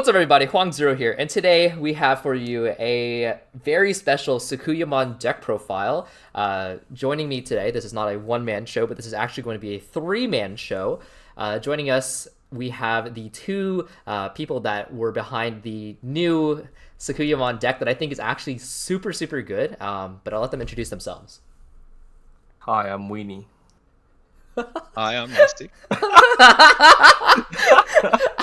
What's up, everybody? Hoang Zero here, and today we have for you a very special Sakuyamon deck profile. Joining me today, this is not a one-man show, but this is actually going to be a three-man show. Joining us, we have the two people that were behind the new Sakuyamon deck that I think is actually super, super good, but I'll let them introduce themselves. Hi, I'm Weenie. Hi, I'm Rusty.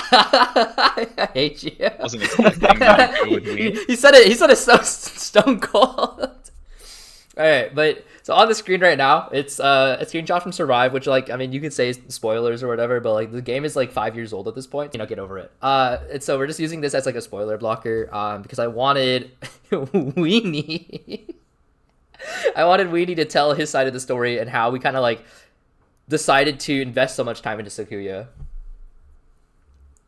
I hate you. Wasn't expecting you to go with he, me. he said it. He said it so stone cold. All right, but so on the screen right now, it's a screenshot from Survive, which like I mean you could say spoilers or whatever, but like the game is like 5 years old at this point. Get over it. And so we're just using this as like a spoiler blocker, because I wanted Weenie. I wanted Weenie to tell his side of the story and how we kind of like decided to invest so much time into Sakuya.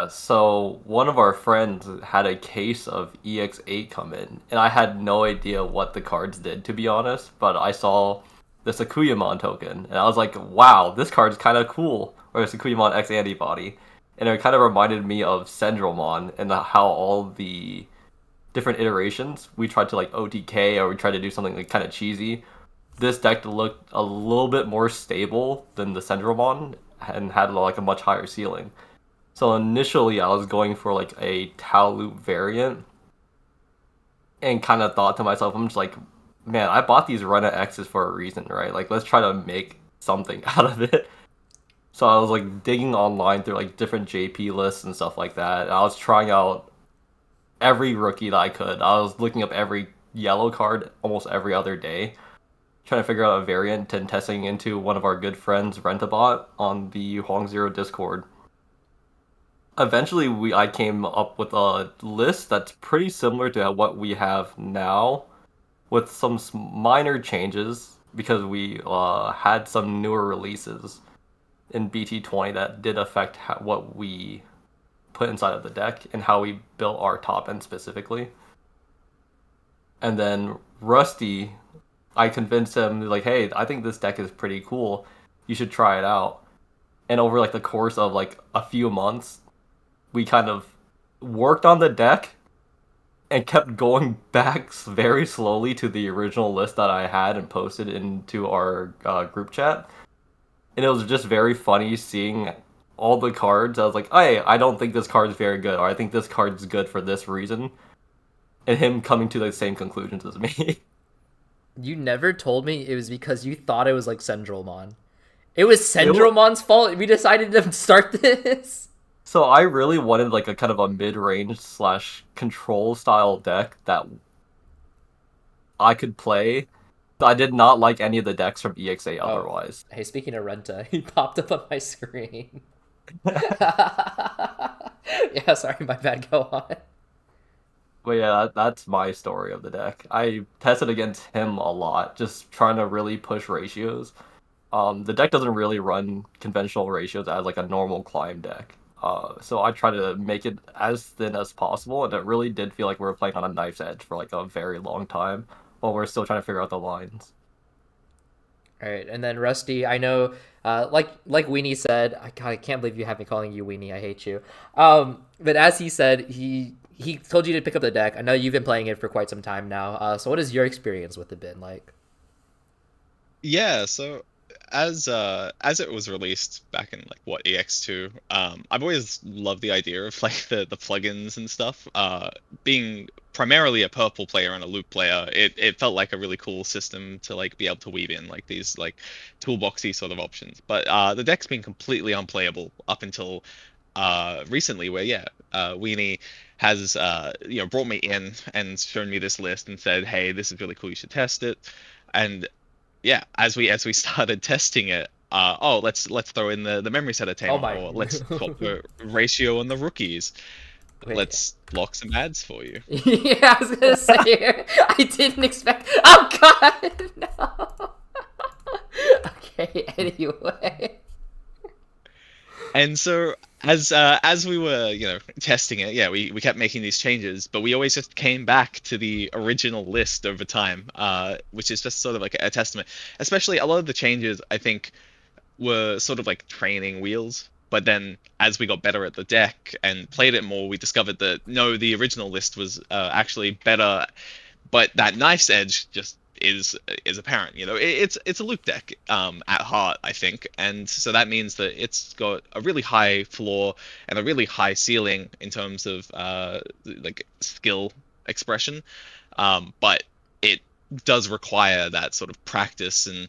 So one of our friends had a case of EX8 come in, and I had no idea what the cards did, to be honest. But I saw the Sakuyamon token, and I was like, "Wow, this card's kind of cool." Or Sakuyamon X-antibody, and it kind of reminded me of Sendromon and how all the different iterations we tried to like OTK or we tried to do something like kind of cheesy. This deck looked a little bit more stable than the Sendromon and had like a much higher ceiling. So initially, I was going for like a Tau Loop variant, and kind of thought to myself, I'm just like, man, I bought these Run X's for a reason, right? Like, let's try to make something out of it. So I was like digging online through like different JP lists and stuff like that. I was trying out every rookie that I could. I was looking up every yellow card almost every other day, trying to figure out a variant and testing into one of our good friends, Rentabot, on the Hoang Zero Discord. Eventually I came up with a list that's pretty similar to what we have now, with some minor changes because we had some newer releases in BT20 that did affect what we put inside of the deck and how we built our top end specifically. And then Rusty, I convinced him like, hey, I think this deck is pretty cool. You should try it out. And over like the course of like a few months, we kind of worked on the deck and kept going back very slowly to the original list that I had and posted into our group chat. And it was just very funny seeing all the cards. I was like, hey, I don't think this card is very good, or I think this card is good for this reason. And him coming to the same conclusions as me. You never told me it was because you thought it was like Sendromon. It was It wa- Sendromon's fault. We decided to start this. So I really wanted like a kind of a mid-range slash control style deck that I could play. I did not like any of the decks from EXA Oh, otherwise. hey, speaking of Renta, he popped up on my screen. Yeah, sorry, my bad. Go on. But yeah, that's my story of the deck. I tested against him a lot, just trying to really push ratios. The deck doesn't really run conventional ratios as like a normal climb deck. So I try to make it as thin as possible, and it really did feel like we were playing on a knife's edge for like a very long time, while we're still trying to figure out the lines. All right, and then Rusty, I know, like Weenie said, God, I can't believe you have me calling you Weenie. I hate you. But as he said, he told you to pick up the deck. I know you've been playing it for quite some time now. So what has your experience with it been like? Yeah, so as it was released back in like what EX2, I've always loved the idea of like the plugins and stuff. Being primarily a purple player and a loop player, it felt like a really cool system to like be able to weave in like these like toolboxy sort of options. But the deck's been completely unplayable up until recently, where Weenie has brought me in and shown me this list and said, hey, this is really cool, you should test it. And yeah, as we started testing it, let's throw in the memory set of Oh Tamer, my. or let's swap the ratio on the rookies. Wait. Let's lock some ads for you. Yeah, I was gonna say I didn't expect. Oh God, no. Okay. Anyway. And so as we were testing it, yeah, we kept making these changes, but we always just came back to the original list over time, which is just sort of like a testament. Especially a lot of the changes I think were sort of like training wheels But then, as we got better at the deck and played it more, we discovered that no, the original list was actually better, but that knife's edge just is apparent. It's a loop deck at heart, I think, and so that means that it's got a really high floor and a really high ceiling in terms of like skill expression, but it does require that sort of practice and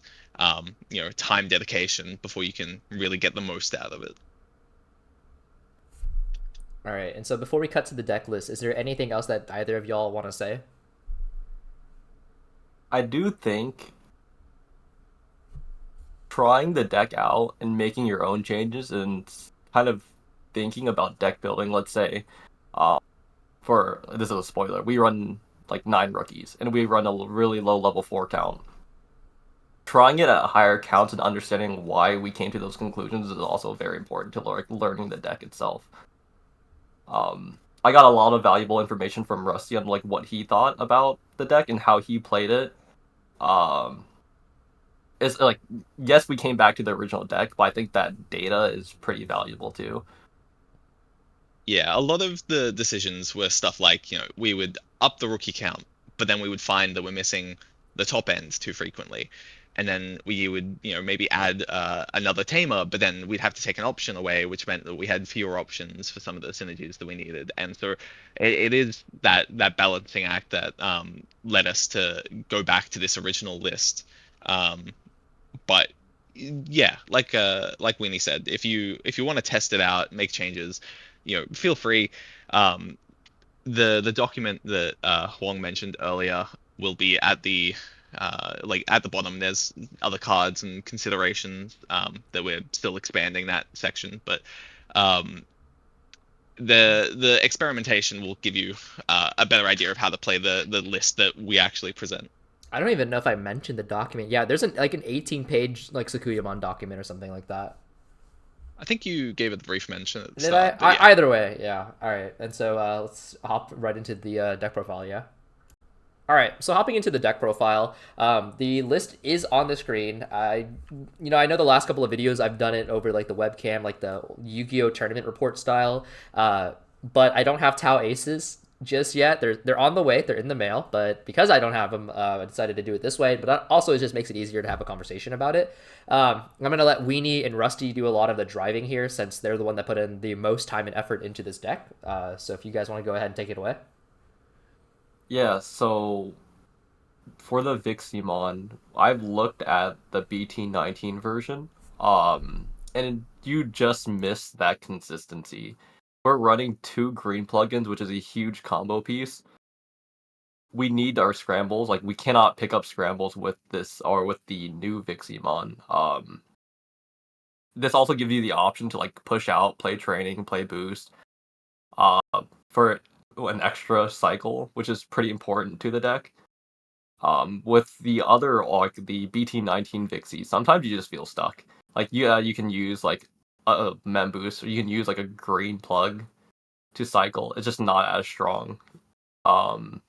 time dedication before you can really get the most out of it. All right, and so before we cut to the deck list, is there anything else that either of y'all want to say? I do think trying the deck out and making your own changes and kind of thinking about deck building, let's say, uh, for this is a spoiler, we run like 9 rookies and we run a really low level 4 count. Trying it at higher counts and understanding why we came to those conclusions is also very important to learning the deck itself. I got a lot of valuable information from Rusty on like what he thought about the deck and how he played it. Um, it's like yes, we came back to the original deck, but I think that data is pretty valuable too. Yeah, a lot of the decisions were stuff like, we would up the rookie count, but then we would find that we're missing the top ends too frequently. And then we would, maybe add another tamer, but then we'd have to take an option away, which meant that we had fewer options for some of the synergies that we needed. And so it is that balancing act that led us to go back to this original list. Um, but yeah, like Winnie said, if you want to test it out, make changes, feel free. Um, the document that Hoang mentioned earlier will be at the like at the bottom. There's other cards and considerations that we're still expanding that section, but um, the experimentation will give you a better idea of how to play the list that we actually present. I don't even know if I mentioned the document. Yeah, there's an 18-page like Sakuyamon document or something like that. I think you gave it a brief mention at the Did I? start, but yeah. Either way, yeah. All right, and so let's hop right into the deck profile. Yeah. All right, so hopping into the deck profile, the list is on the screen. I know the last couple of videos I've done it over like the webcam, like the Yu-Gi-Oh tournament report style, but I don't have Tau Aces just yet. They're on the way. They're in the mail, but because I don't have them, I decided to do it this way. But that also, it just makes it easier to have a conversation about it. I'm gonna let Weenie and Rusty do a lot of the driving here, since they're the one that put in the most time and effort into this deck. So if you guys want to go ahead and take it away. Yeah, so for the Viximon, I've looked at the BT19 version, and you just miss that consistency. We're running 2 green plugins, which is a huge combo piece. We need our scrambles. Like we cannot pick up scrambles with this or with the new Viximon. This also gives you the option to like push out, play training, play boost, uh, for an extra cycle, which is pretty important to the deck. With the other like the BT19 Vixie, sometimes you just feel stuck. Like yeah, you can use like a mem boost, or you can use like a green plug to cycle. It's just not as strong. Um,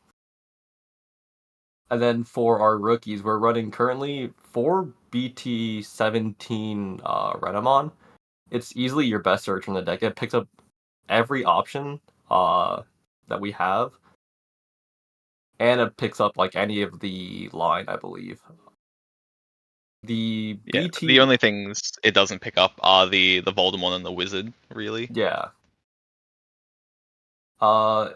and then for our rookies, we're running currently 4 BT17 Renamon. It's easily your best search in the deck. It picks up every option that we have, and it picks up like any of the line, I believe. The Yeah, the BT, only things it doesn't pick up are the Voldemort and the Wizard, really. yeah. Uh,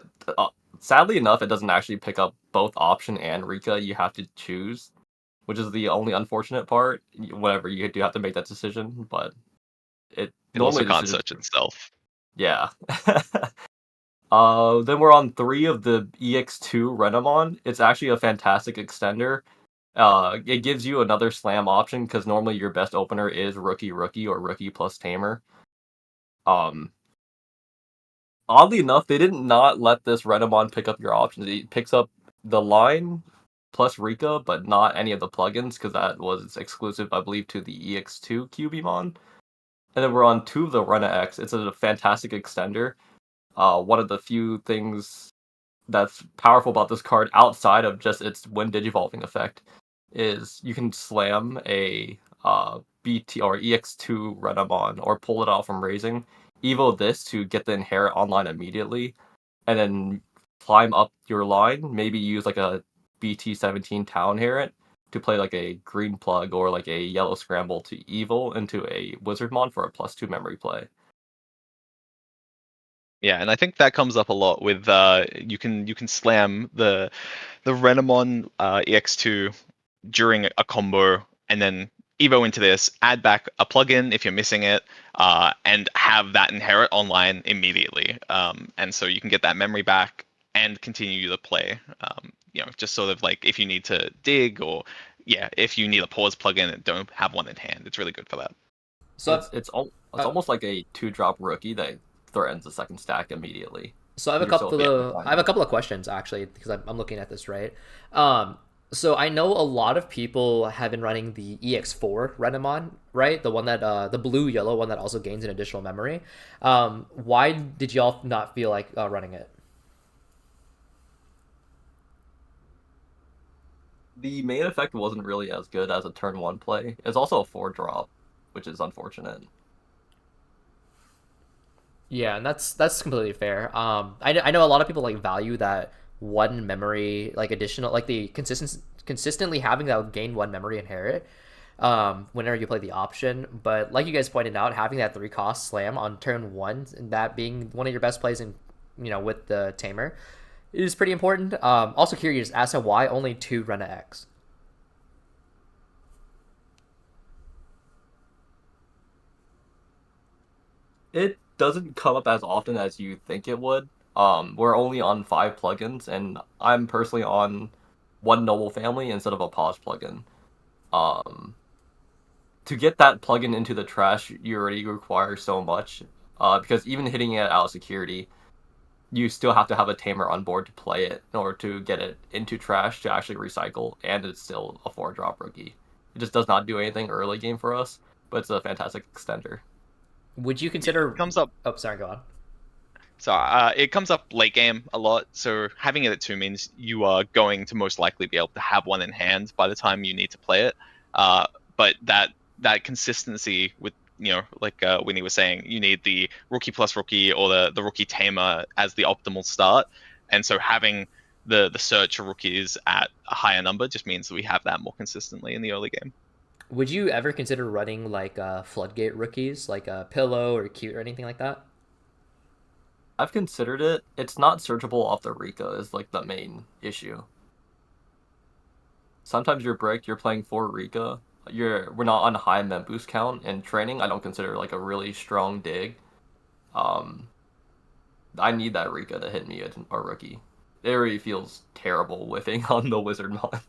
Sadly enough, it doesn't actually pick up both option and Rika. You have to choose, which is the only unfortunate part. Whatever, you do have to make that decision, but it It also normally can't decisions. search itself. Yeah. Then we're on 3 of the EX2 Renamon. It's actually a fantastic extender. It gives you another slam option because normally your best opener is rookie rookie or rookie plus tamer. Um, Oddly enough, they did not let this Renamon pick up your options. It picks up the line plus Rika, but not any of the plugins because that was exclusive, I believe, to the EX2 Cubimon. And then we're on 2 of the Rena X. It's a fantastic extender. One of the few things that's powerful about this card outside of just its Wind Digivolving effect is you can slam a BT or EX2 Renamon or pull it out from raising, evo this to get the inherit online immediately, and then climb up your line. Maybe use like a BT17 Tau inherit to play like a green plug or like a yellow scramble to evil into a Wizardmon for a +2 memory play. Yeah, and I think that comes up a lot with you can slam the Renamon EX2 during a combo, and then Evo into this, add back a plugin if you're missing it, and have that inherit online immediately. And so you can get that memory back and continue the play. Just sort of like if you need to dig, or yeah, if you need a pause plugin and don't have one in hand, it's really good for that. So It's almost like a 2-drop rookie that threatens the second stack immediately. So I have a You're so couple fast of I have a couple of questions actually because I'm looking at this right. So I know a lot of people have been running the EX4 Renamon, right? The one that the blue yellow one that also gains an additional memory. Why did y'all not feel like running it? The main effect wasn't really as good as a turn 1 play. It's also a 4-drop, which is unfortunate. Yeah, and that's completely fair. I know a lot of people like value that one memory like additional like the consistently having that gain one memory inherit whenever you play the option. But like you guys pointed out, having that 3-cost slam on turn one and that being one of your best plays in with the Tamer is pretty important. Also curious as to why only 2 Rena X. It doesn't come up as often as you think it would. We're only on 5 plugins, and I'm personally on 1 Noble Family instead of a pause plugin. Um, to get that plugin into the trash, you already require so much. Because even hitting it out of security, you still have to have a Tamer on board to play it in order to get it into trash to actually recycle, and it's still a 4-drop rookie. It just does not do anything early game for us, but it's a fantastic extender. Would you consider? Comes up Oh, sorry, go on. So it comes up late game a lot. So having it at 2 means you are going to most likely be able to have one in hand by the time you need to play it. But that consistency with like Winnie was saying, you need the rookie plus rookie or the rookie tamer as the optimal start. And so having the search of rookies at a higher number just means that we have that more consistently in the early game. Would you ever consider running like floodgate rookies, like Pillow or Cute or anything like that? I've considered it. It's not searchable off the Rika is like the main issue. Sometimes you're bricked, you're playing for Rika. We're not on high mem boost count, and training I don't consider like a really strong dig. Um I need that Rika to hit me at a rookie. It already feels terrible whiffing on the wizard mod.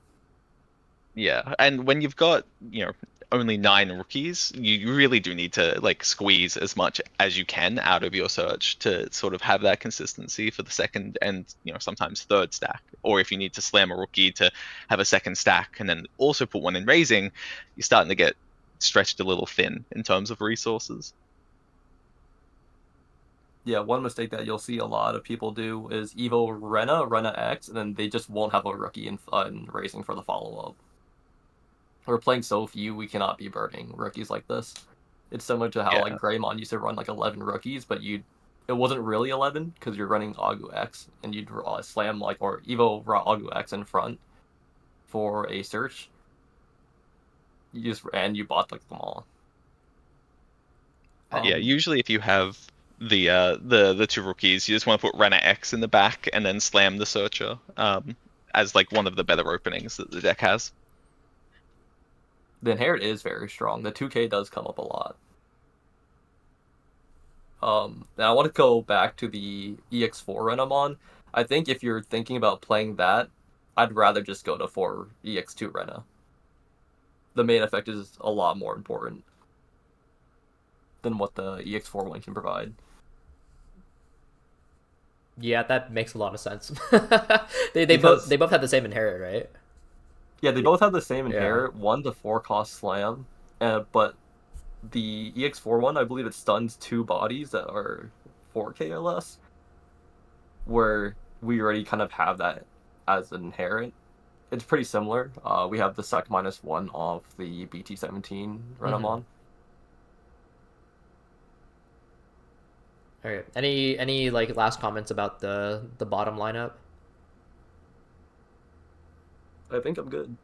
Yeah, and when you've got, only 9 rookies, you really do need to like squeeze as much as you can out of your search to sort of have that consistency for the second and, sometimes third stack. Or if you need to slam a rookie to have a second stack and then also put one in raising, you're starting to get stretched a little thin in terms of resources. Yeah, one mistake that you'll see a lot of people do is Evo Rena X, and then they just won't have a rookie in raising for the follow up. We're playing so few, we cannot be burning rookies like this. It's similar to how like Yeah. Greymon used to run like 11 rookies, but it wasn't really 11 because you're running Agu X, and you'd slam like or Evo raw Agu X in front for a search. You bought like them all. I, Yeah, usually if you have the 2 rookies, you just want to put Rena X in the back and then slam the searcher as like one of the better openings that the deck has. The inherit is very strong. The 2K does come up a lot. Now I want to go back to the EX4 run I'm on. I think if you're thinking about playing that, I'd rather just go to 4 EX2 Rena. The main effect is a lot more important than what the EX4 one can provide. yeah, that makes a lot of sense. Because they both have the same inherit, right? yeah, they both have the same Yeah. inherit, 1 to 4 cost slam, but the EX4 one, I believe it stuns 2 bodies that are 4K or less, where we already kind of have that as an inherent. It's pretty similar. We have the sec -1 of the BT-17 Mm-hmm. Renamon. All right. Any like last comments about the bottom lineup? I think I'm good.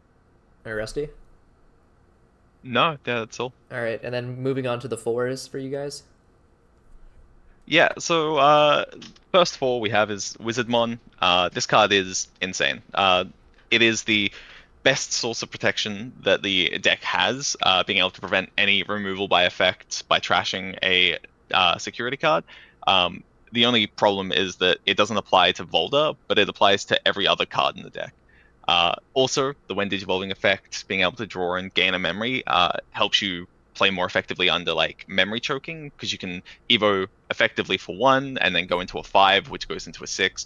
Or Rusty? No, yeah, that's all. All right, and then moving on to the fours for you guys. Yeah, so first four we have is Wizardmon. This card is insane. It is the best source of protection that the deck has, being able to prevent any removal by effect by trashing a security card. The only problem is that it doesn't apply to Volda, but it applies to every other card in the deck. Also, the when digivolving effect, being able to draw and gain a memory, helps you play more effectively under like memory choking because you can evo effectively for one and then go into a five, which goes into a six.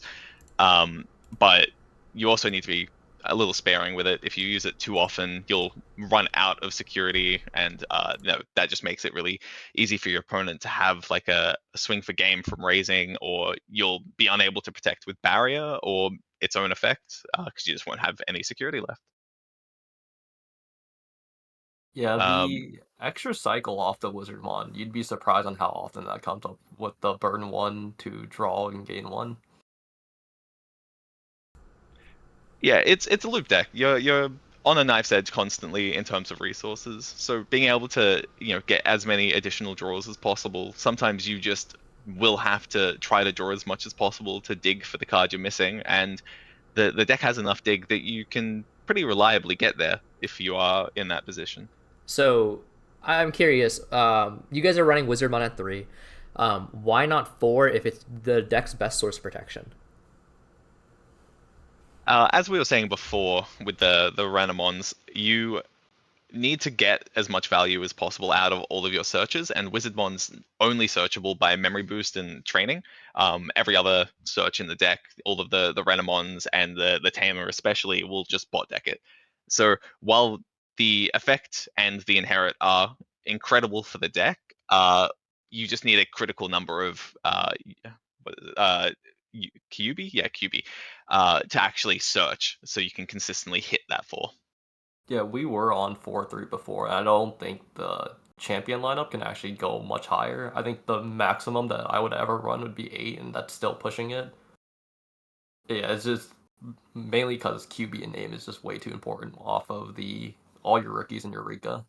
Um, but you also need to be a little sparing with it. If you use it too often, you'll run out of security, and that just makes it really easy for your opponent to have like a swing for game from raising, or you'll be unable to protect with barrier or its own effect because you just won't have any security left. Yeah, Um, the extra cycle off the Wizardmon, you'd be surprised on how often that comes up with the burn 1 to draw and gain 1. Yeah, it's a loop deck. You're on a knife's edge constantly in terms of resources. So being able to, get as many additional draws as possible. Sometimes you just will have to try to draw as much as possible to dig for the card you're missing, and the deck has enough dig that you can pretty reliably get there if you are in that position. So I'm curious. You guys are running Wizardmon at three. Why not four if it's the deck's best source of protection? As we were saying before with the Randomons, you need to get as much value as possible out of all of your searches, and Wizardmon's only searchable by memory boost and training. Every other search in the deck, all of the Renamons and the Tamer especially, will just bot deck it. So while the effect and the inherit are incredible for the deck, you just need a critical number of uh, QB, yeah, QB, to actually search, so you can consistently hit that four. Yeah, we were on 4-3 before, and I don't think the champion lineup can actually go much higher. I think the maximum that I would ever run would be 8, and that's still pushing it. Yeah, it's just mainly because QB and name is just way too important off of the all your rookies in Eureka.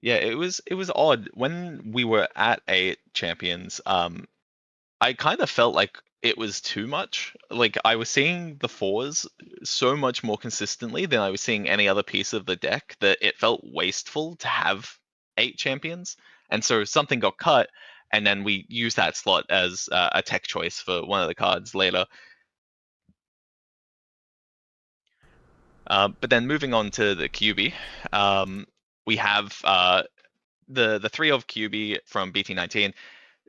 Yeah, it was odd when we were at eight champions. I kind of felt like it was too much. Like I was seeing the fours so much more consistently than I was seeing any other piece of the deck that it felt wasteful to have eight champions. And so something got cut, and then we used that slot as a tech choice for one of the cards later. But then moving on to the QB, we have the three of QB from BT19.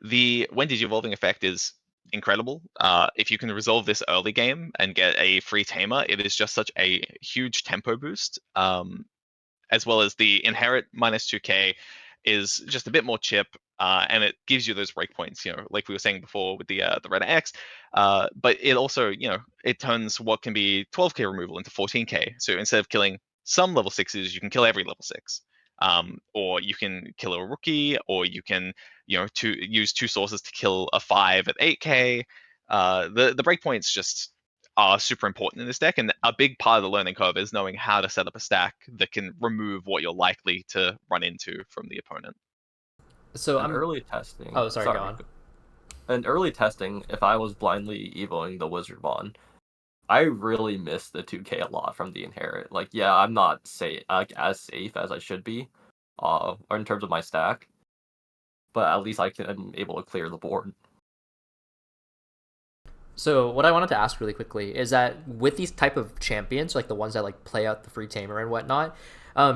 The when did evolving effect is incredible. If you can resolve this early game and get a free tamer, it is just such a huge tempo boost. As well as the inherit -2k is just a bit more chip, and it gives you those breakpoints. Like we were saying before with the red X. But it also, it turns what can be 12k removal into 14k. So instead of killing some level sixes, you can kill every level six. Or you can kill a rookie, or you can, use two sources to kill a five at 8k. The breakpoints just are super important in this deck, and a big part of the learning curve is knowing how to set up a stack that can remove what you're likely to run into from the opponent. So In I'm. early testing, Oh, sorry. Go sorry, on. in early testing, if I was blindly evoing the Wizardmon, I really miss the 2K a lot from the inherit. Like, yeah, I'm not like as safe as I should be, or in terms of my stack, but at least I'm able to clear the board. So what I wanted to ask really quickly is that with these type of champions, like the ones that like play out the free tamer and whatnot,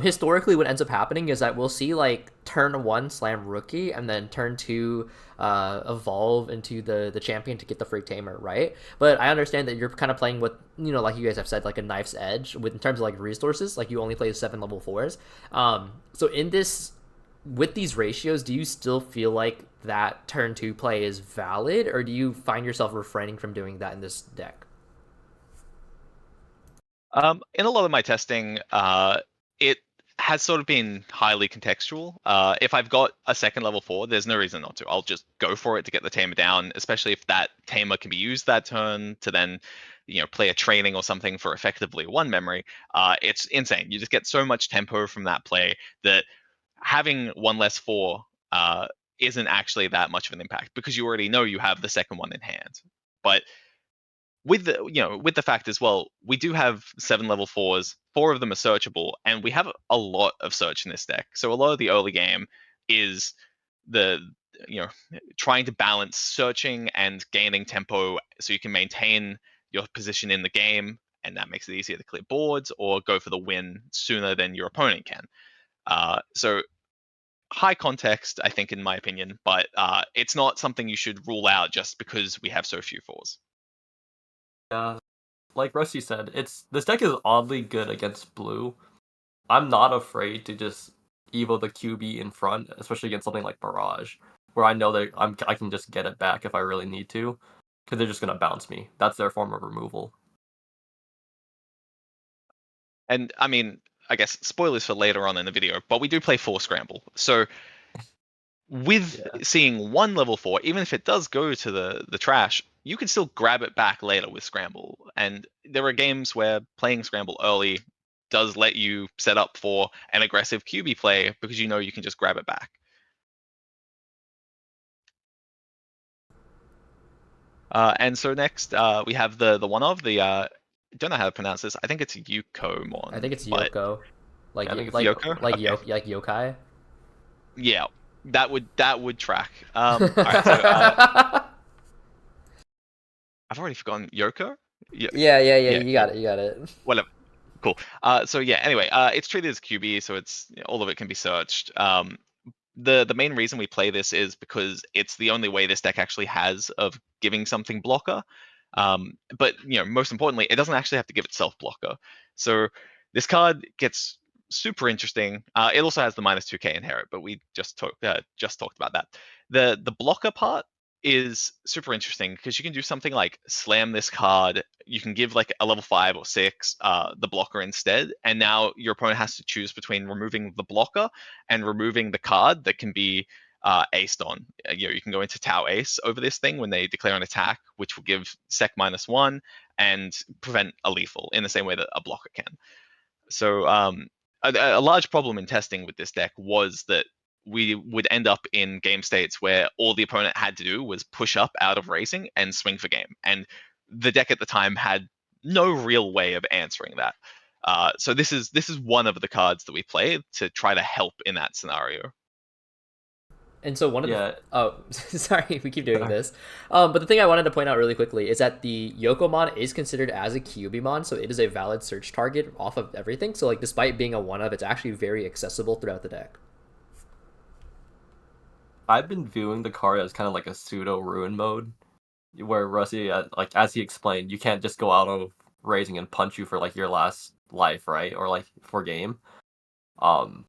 historically what ends up happening is that we'll see like turn one slam rookie and then turn two evolve into the champion to get the free tamer, right? But I understand that you're kind of playing with, like you guys have said, like a knife's edge with in terms of like resources, like you only play seven level fours. So in this with these ratios, do you still feel like that turn two play is valid, or do you find yourself refraining from doing that in this deck? In a lot of my testing, it has sort of been highly contextual. If I've got a second level 4, there's no reason not to. I'll just go for it to get the Tamer down, especially if that Tamer can be used that turn to then, play a training or something for effectively one memory. It's insane. You just get so much tempo from that play that having one less 4 isn't actually that much of an impact because you already know you have the second one in hand. But with the fact as well, we do have 7 level 4s. 4 of them are searchable, and we have a lot of search in this deck. So a lot of the early game is the you know trying to balance searching and gaining tempo so you can maintain your position in the game, and that makes it easier to clear boards or go for the win sooner than your opponent can. So high context, I think, in my opinion, but it's not something you should rule out just because we have so few 4s. Yeah, like Rusty said, this deck is oddly good against blue. I'm not afraid to just evo the QB in front, especially against something like Barrage, where I know that I can just get it back if I really need to, because they're just gonna bounce me. That's their form of removal. And I mean, I guess spoilers for later on in the video, but we do play 4 scramble. So with Yeah. seeing 1 level 4, even if it does go to the trash, you can still grab it back later with scramble. And there are games where playing scramble early does let you set up for an aggressive QB play because you know you can just grab it back. And so next we have the one of the don't know how to pronounce this. I think it's I Yukomon, think it's but Yoko, Yeah, I think it's Yoko. Okay, Like yokai. yeah, that would track. All right, so I've already forgotten Yoko. Yeah, Yeah. yeah, You yeah, got it. You got it. whatever. Cool. So yeah. Anyway, it's treated as QB, so it's all of it can be searched. The main reason we play this is because it's the only way this deck actually has of giving something blocker. But most importantly, it doesn't actually have to give itself blocker. So this card gets super interesting. It also has the -2K inherit, but we just talked about that. The blocker part is super interesting because you can do something like slam this card. You can give like a level 5 or 6 the blocker instead, and now your opponent has to choose between removing the blocker and removing the card that can be aced on. You can go into Tau Ace over this thing when they declare an attack, which will give Sec -1 and prevent a lethal in the same way that a blocker can. So a large problem in testing with this deck was that we would end up in game states where all the opponent had to do was push up out of racing and swing for game, and the deck at the time had no real way of answering that. So this is one of the cards that we play to try to help in that scenario. And so one of the Yeah. oh sorry we keep doing this, but the thing I wanted to point out really quickly is that the Yokomon is considered as a Kyubimon, so it is a valid search target off of everything. So like despite being a one of, it's actually very accessible throughout the deck. I've been viewing the card as kind of like a pseudo ruin mode, where Rusty, like as he explained, you can't just go out of raising and punch you for like your last life, right? Or like for game. Um,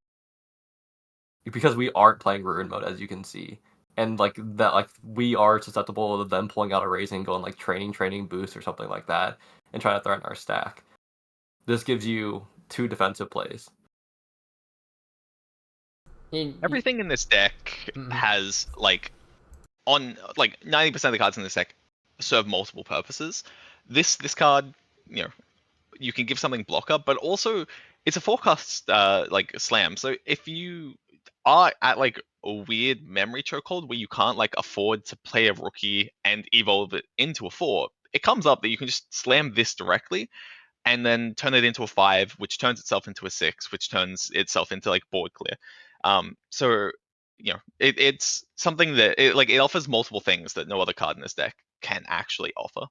because we aren't playing ruin mode, as you can see, and like that, like we are susceptible to them pulling out a raising, going like training boost or something like that, and trying to threaten our stack. This gives you 2 defensive plays. Everything in this deck Mhm. has on 90% of the cards in this deck serve multiple purposes. This card, you know, you can give something blocker, but also it's a forecast slam. So if you are at like a weird memory chokehold where you can't like afford to play a rookie and evolve it into a 4, it comes up that you can just slam this directly and then turn it into a 5, which turns itself into a 6, which turns itself into like board clear. So it's something that it offers multiple things that no other card in this deck can actually offer.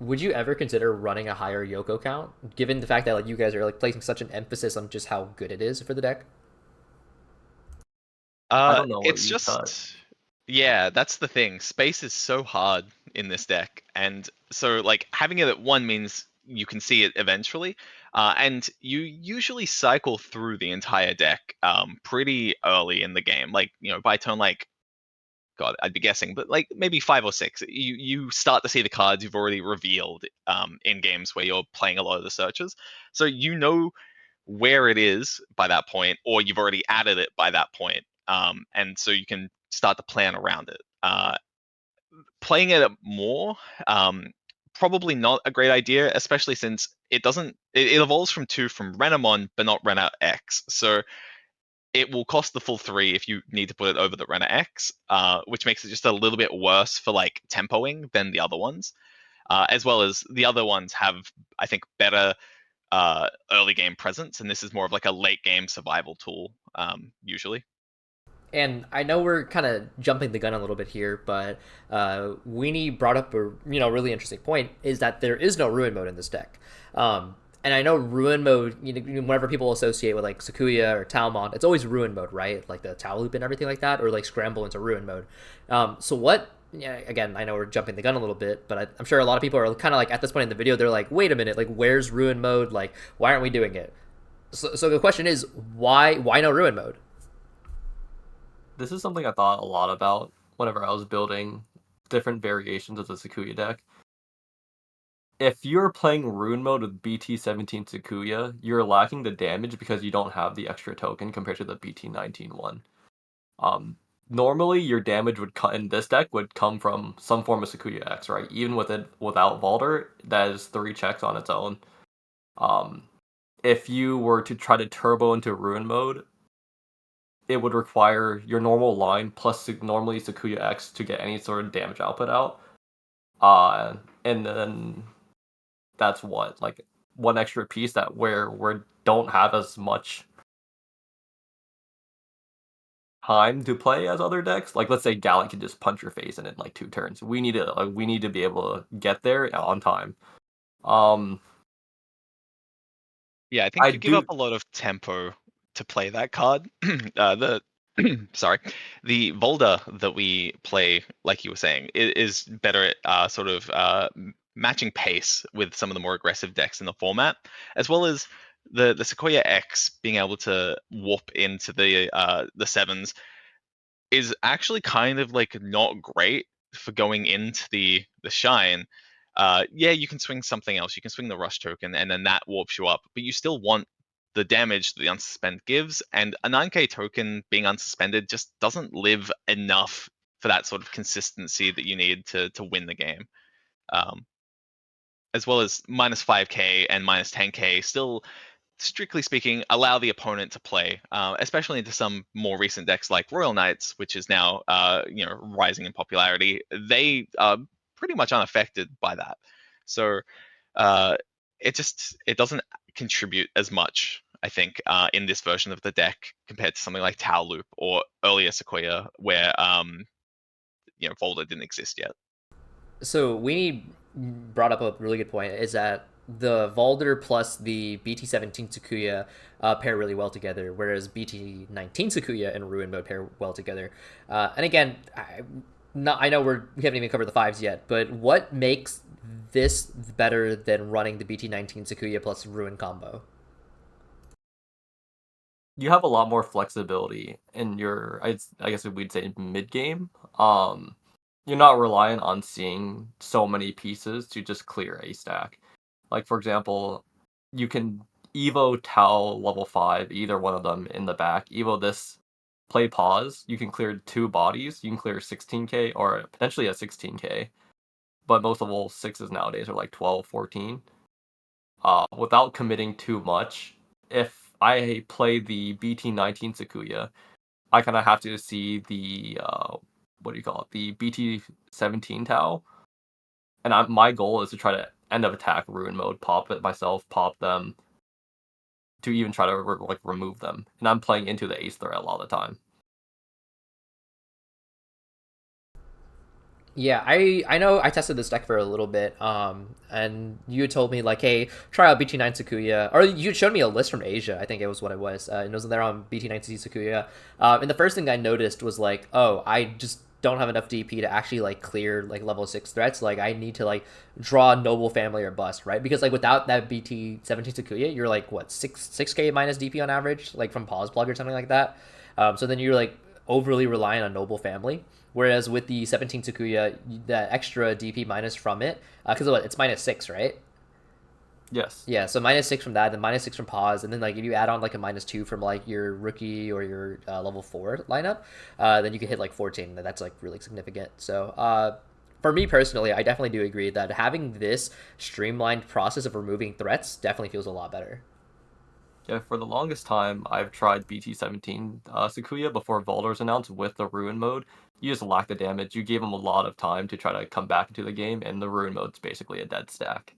Would you ever consider running a higher Yoko count, given the fact that like you guys are like placing such an emphasis on just how good it is for the deck? I don't know what It's you cut. just yeah, that's the thing. Space is so hard in this deck, and so like having it at 1 means you can see it eventually, and you usually cycle through the entire deck pretty early in the game. Like by turn like God, I'd be guessing, but like maybe 5 or 6. You start to see the cards you've already revealed in games where you're playing a lot of the searches, so you know where it is by that point, or you've already added it by that point, and so you can start to plan around it. Playing it more, probably not a great idea, especially since it doesn't. It evolves from two from Renamon, but not Rena X. So it will cost the full 3 if you need to put it over the Rena X, which makes it just a little bit worse for like tempoing than the other ones. As well as the other ones have, I think, better early game presence, and this is more of like a late game survival tool, usually. And I know we're kind of jumping the gun a little bit here, but Weenie brought up a really interesting point, is that there is no ruin mode in this deck. And I know ruin mode, whenever people associate with like Sakuya or Talmon, it's always ruin mode, right? Like the Tau loop and everything like that, or like scramble into ruin mode. So what? Yeah, again, I know we're jumping the gun a little bit, but I'm sure a lot of people are kind of like at this point in the video, they're like, wait a minute, like where's ruin mode? Like why aren't we doing it? So the question is, why no ruin mode? This is something I thought a lot about whenever I was building different variations of the Sakuya deck. If you're playing Rune mode with BT17 Sakuya, you're lacking the damage because you don't have the extra token compared to the BT19 one. Normally your damage would in this deck would come from some form of Sakuya X, right? Even with it without Valder, that is 3 checks on its own. If you were to try to turbo into Ruin mode, it would require your normal line plus normally Sakuya X to get any sort of damage output out. And then that's what, like, one extra piece that where we don't have as much time to play as other decks. Like, let's say Gallant can just punch your face in like 2 turns. We need to be able to get there on time. Yeah, I I think you give up do. a lot of tempo to play that card. The sorry, the Volda that we play, like you were saying, is better at sort of matching pace with some of the more aggressive decks in the format, as well as the Sequoia X being able to warp into the sevens is actually kind of like not great for going into the shine. Yeah, you can swing something else. You can swing the rush token, and then that warps you up. But you still want the damage that the unsuspend gives, and a 9k token being unsuspended just doesn't live enough for that sort of consistency that you need to win the game. Um, as well as minus 5k and minus 10k still, strictly speaking, allow the opponent to play, especially into some more recent decks like Royal Knights, which is now rising in popularity. They are pretty much unaffected by that. So uh, it doesn't contribute as much, I think, in this version of the deck compared to something like Tau Loop or earlier Sequoia, where Folder didn't exist yet. So Weenie brought up a really good point, is that the Valder plus the BT17 Sakuya pair really well together, whereas BT19 Sakuya and Ruin mode pair well together. And again, I know we haven't even covered the fives yet, but what makes this better than running the BT19 Sakuya plus Ruin combo? You have a lot more flexibility in your, I guess we'd say, mid game. You're not reliant on seeing so many pieces to just clear a stack. Like, for example, you can Evo Tau level 5, either one of them in the back. Evo this, play pause. You can clear 2 bodies. You can clear 16k or potentially a 16k. But most level 6s nowadays are like 12, 14. Without committing too much. If I play the BT19 Sakuya, I kind of have to see the what do you call it, the BT17 Tau, and my goal is to try to end of attack ruin mode, pop it myself, pop them, to even try to remove them, and I'm playing into the ace threat a lot of the time. Yeah, I know I tested this deck for a little bit, and you had told me like, hey, try out BT9 Sakuya, or you showed me a list from Asia, I think it was what it was, and it was there on BT9 Sakuya, and the first thing I noticed was like, oh, I just don't have enough DP to actually like clear like level 6 threats. Like I need to like draw Noble Family or bust, right? Because like without that BT17 Sakuya, you're like what, 6k minus DP on average, like from pause plug or something like that. So then you're like overly reliant on Noble Family. Whereas with the 17 Sakuya, that extra DP minus from it, because it's -6, right? Yes. Yeah, so -6 from that, then -6 from pause, and then like if you add on like a -2 from like your rookie or your level 4 lineup, then you can hit like 14. That's like really significant. So for me personally, I definitely do agree that having this streamlined process of removing threats definitely feels a lot better. Yeah, for the longest time, I've tried BT17 Sakuya before Valdor's announced with the Ruin mode. You just lack the damage. You gave him a lot of time to try to come back into the game, and the Ruin mode's basically a dead stack.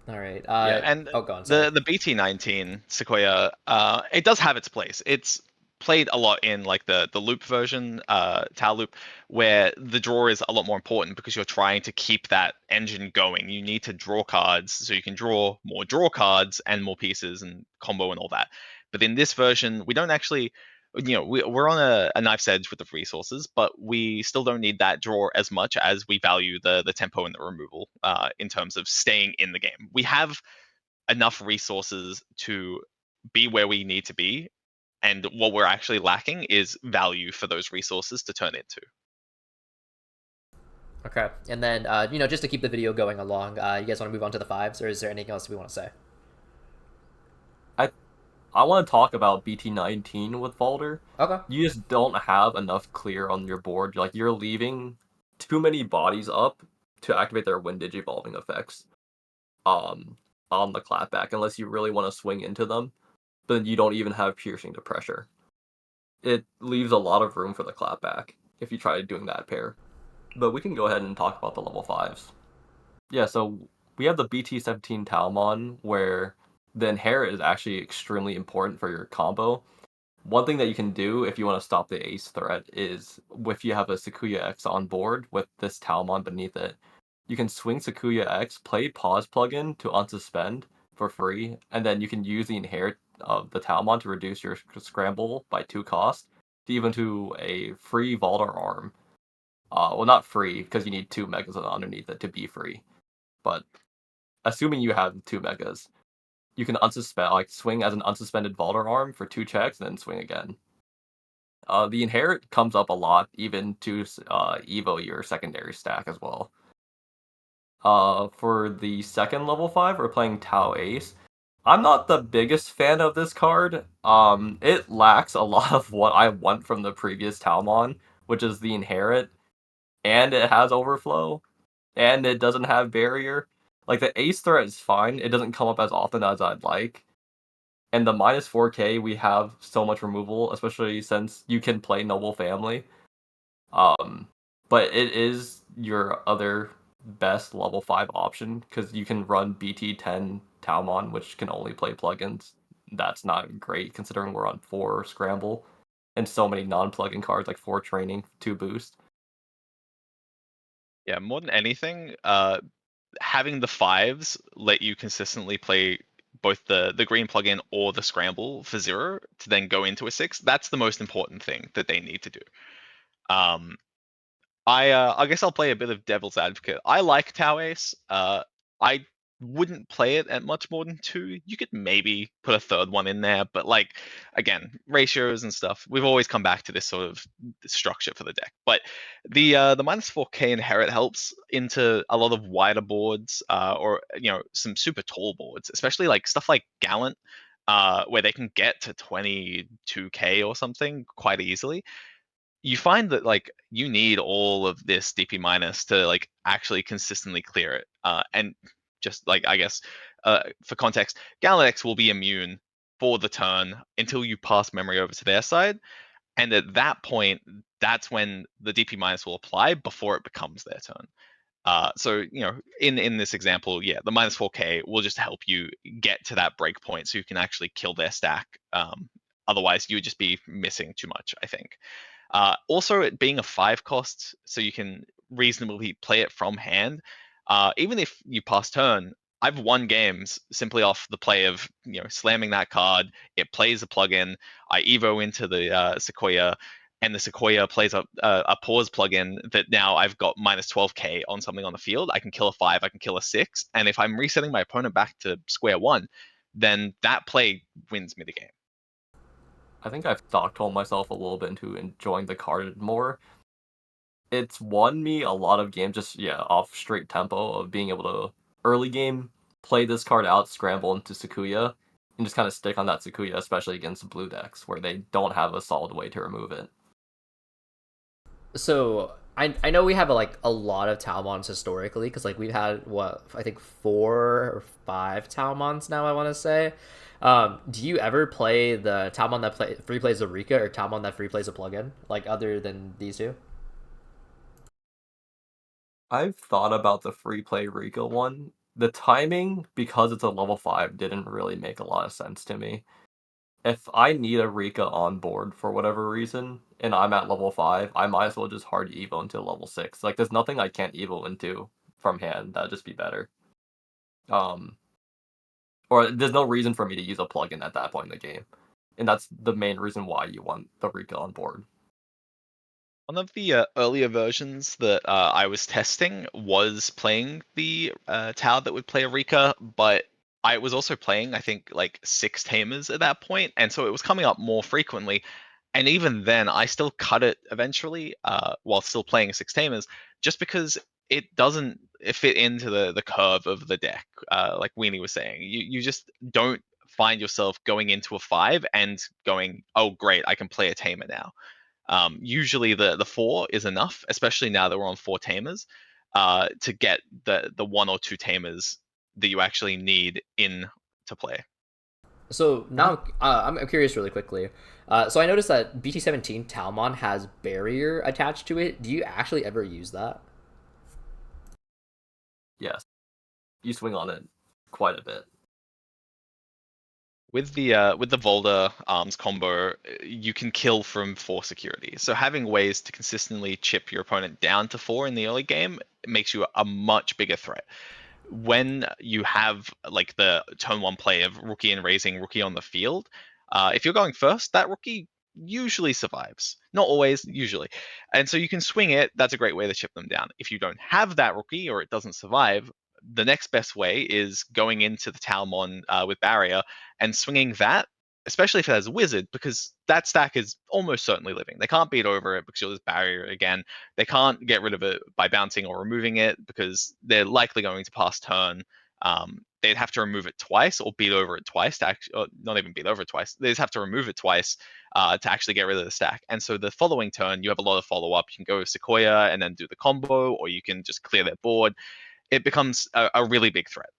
All right. Yeah, and Oh, go on. Sorry. the BT19 Sequoia, it does have its place. It's played a lot in like the loop version, Tau loop, where the draw is a lot more important because you're trying to keep that engine going. You need to draw cards so you can draw more draw cards and more pieces and combo and all that. But in this version, we don't actually, we're on a knife's edge with the resources, but we still don't need that draw as much as we value the tempo and the removal in terms of staying in the game. We have enough resources to be where we need to be, and what we're actually lacking is value for those resources to turn into. Okay. And then just to keep the video going along, you guys want to move on to the fives, or is there anything else we want to say? I I want to talk about BT19 with Valder. Okay. You just don't have enough clear on your board. Like you're leaving too many bodies up to activate their wind evolving effects um on the clapback unless you really want to swing into them. But you don't even have piercing to pressure. It leaves a lot of room for the clapback if you try doing that pair. But we can go ahead and talk about the level fives. Yeah, so we have the BT17 Talmon where the inherit is actually extremely important for your combo. One thing that you can do if you want to stop the ace threat is if you have a Sakuya X on board with this Talmon beneath it, you can swing Sakuya X, play pause plugin to unsuspend for free, and then you can use the inherit of the Talmon to reduce your scramble by 2 cost to even to a free Valdar arm. Well, not free because you need 2 megas underneath it to be free, but assuming you have 2 megas, you can unsuspend, like swing as an unsuspended Valdar arm for 2 checks and then swing again. The inherit comes up a lot, even to Evo your secondary stack as well. For the second level 5, we're playing Tau Ace. I'm not the biggest fan of this card. It lacks a lot of what I want from the previous Talmon, which is the inherit, and it has overflow, and it doesn't have barrier. Like the ace threat is fine. It doesn't come up as often as I'd like. And the -4K, we have so much removal, especially since you can play Noble Family. Um, but it is your other best level 5 option because you can run BT10 Talmon, which can only play plugins. That's not great considering we're on 4 Scramble and so many non-plugin cards like 4 Training, 2 Boost. Yeah, more than anything, having the fives let you consistently play both the green plugin or the scramble for 0 to then go into a 6. That's the most important thing that they need to do. Um, I guess I'll play a bit of devil's advocate. I like Tau Ace. I wouldn't play it at much more than 2. You could maybe put a third one in there, but like again, ratios and stuff. We've always come back to this sort of structure for the deck. But the -4K inherit helps into a lot of wider boards, or some super tall boards, especially like stuff like Gallant, where they can get to 22K or something quite easily. You find that like you need all of this DP minus to like actually consistently clear it. And just like I guess for context, Galax will be immune for the turn until you pass memory over to their side, and at that point, that's when the DP minus will apply before it becomes their turn. So in this example, yeah, the -4K will just help you get to that break point so you can actually kill their stack. Otherwise, you would just be missing too much, I think. Also, it being a 5 cost, so you can reasonably play it from hand. Even if you pass turn, I've won games simply off the play of slamming that card. It plays a plugin. I evo into the Sequoia, and the Sequoia plays a pause plugin that now I've got -12K on something on the field. I can kill a 5, I can kill a 6, and if I'm resetting my opponent back to square one, then that play wins me the game. I think I've told myself a little bit into enjoying the card more. It's won me a lot of games just off straight tempo of being able to early game play this card out, scramble into Sakuya, and just kind of stick on that Sakuya, especially against blue decks where they don't have a solid way to remove it. So I know we have like a lot of Talmons historically because like we've had what I think 4 or 5 Talmons now I want to say. Do you ever play the Talmon that free plays a Rika or Talmon that free plays a plugin like other than these two? I've thought about the free play Rika one. The timing, because it's a level 5, didn't really make a lot of sense to me. If I need a Rika on board for whatever reason, and I'm at level 5, I might as well just hard Evo into level 6. Like, there's nothing I can't Evo into from hand. That'd just be better. Um, or there's no reason for me to use a plugin at that point in the game. And that's the main reason why you want the Rika on board. One of the earlier versions that I was testing was playing the tower that would play a Rika, but I was also playing, I think, like 6 Tamers at that point, and so it was coming up more frequently. And even then, I still cut it eventually, while still playing 6 Tamers, just because it doesn't fit into the curve of the deck. Like Weenie was saying, you just don't find yourself going into a 5 and going, oh great, I can play a Tamer now. Usually the 4 is enough, especially now that we're on 4 Tamers, to get the 1 or 2 Tamers that you actually need in to play. So Uh-huh. now I'm curious really quickly. So I noticed that BT17 Talmon has barrier attached to it. Do you actually ever use that? Yes, you swing on it quite a bit. With the Volda arms combo, you can kill from 4 security. So having ways to consistently chip your opponent down to 4 in the early game makes you a much bigger threat. When you have like the turn 1 play of rookie and raising rookie on the field, if you're going first, that rookie usually survives. Not always, usually. And so you can swing it. That's a great way to chip them down. If you don't have that rookie or it doesn't survive, the next best way is going into the Talmon with barrier and swinging that, especially if it has a wizard, because that stack is almost certainly living. They can't beat over it because you'll just barrier again. They can't get rid of it by bouncing or removing it because they're likely going to pass turn. They'd have to remove it twice or beat over it twice to actually, or not even beat over it twice. They just have to remove it twice to actually get rid of the stack. And so the following turn, you have a lot of follow up. You can go Sequoia and then do the combo, or you can just clear their board. It becomes a really big threat.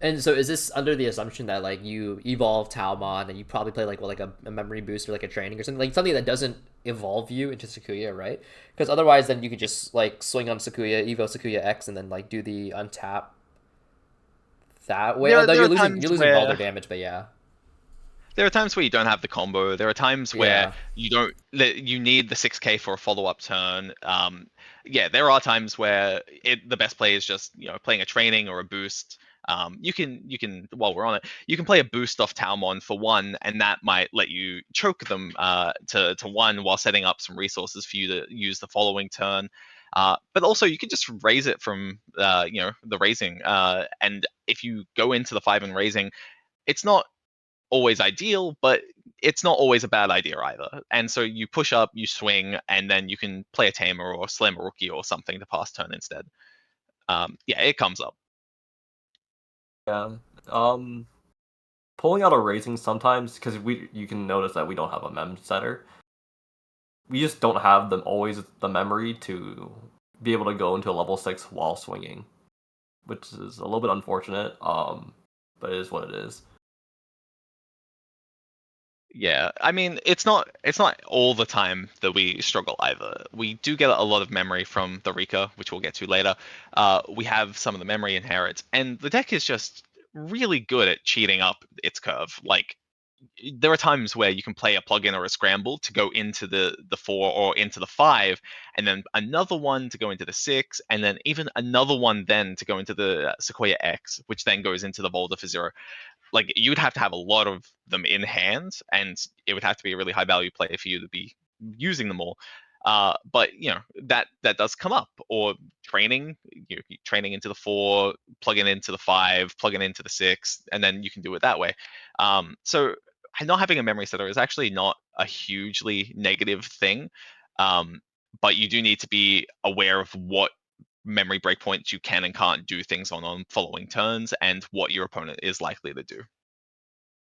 And so is this under the assumption that like you evolve Talmon and you probably play like a memory boost or like a training or something like something that doesn't evolve you into Sakuya, right? Because otherwise, then you could just like swing on Sakuya, evo Sakuya X, and then like do the untap that way. Although There you're are losing times you're losing Balder where damage, but yeah, there are times where you don't have the combo. There are times where yeah. you don't. You need the 6K for a follow-up turn. Yeah, there are times where the best play is just playing a training or a boost. You can while we're on it, you can play a boost off Talmon for 1, and that might let you choke them to 1 while setting up some resources for you to use the following turn. But also you can just raise it from the raising, and if you go into the 5 and raising, it's not always ideal, but it's not always a bad idea either. And so you push up, you swing, and then you can play a Tamer or slam a rookie or something to pass turn instead. Yeah, it comes up. Yeah. Um, Pulling out a raising sometimes because you can notice that we don't have a mem setter. We just don't have them always the memory to be able to go into a level 6 while swinging, which is a little bit unfortunate. But it is what it is. Yeah, I mean, it's not all the time that we struggle either. We do get a lot of memory from the Rika, which we'll get to later. We have some of the memory inherits, and the deck is just really good at cheating up its curve. Like there are times where you can play a plugin or a scramble to go into the 4 or into the 5, and then another one to go into the 6, and then even another one then to go into the Sequoia X, which then goes into the Boulder for 0. Like you'd have to have a lot of them in hand, and it would have to be a really high value play for you to be using them all. But that does come up, or training, training into the 4, plugging into the 5, plugging into the 6, and then you can do it that way. So not having a memory setter is actually not a hugely negative thing, but you do need to be aware of what memory breakpoints you can and can't do things on following turns, and what your opponent is likely to do.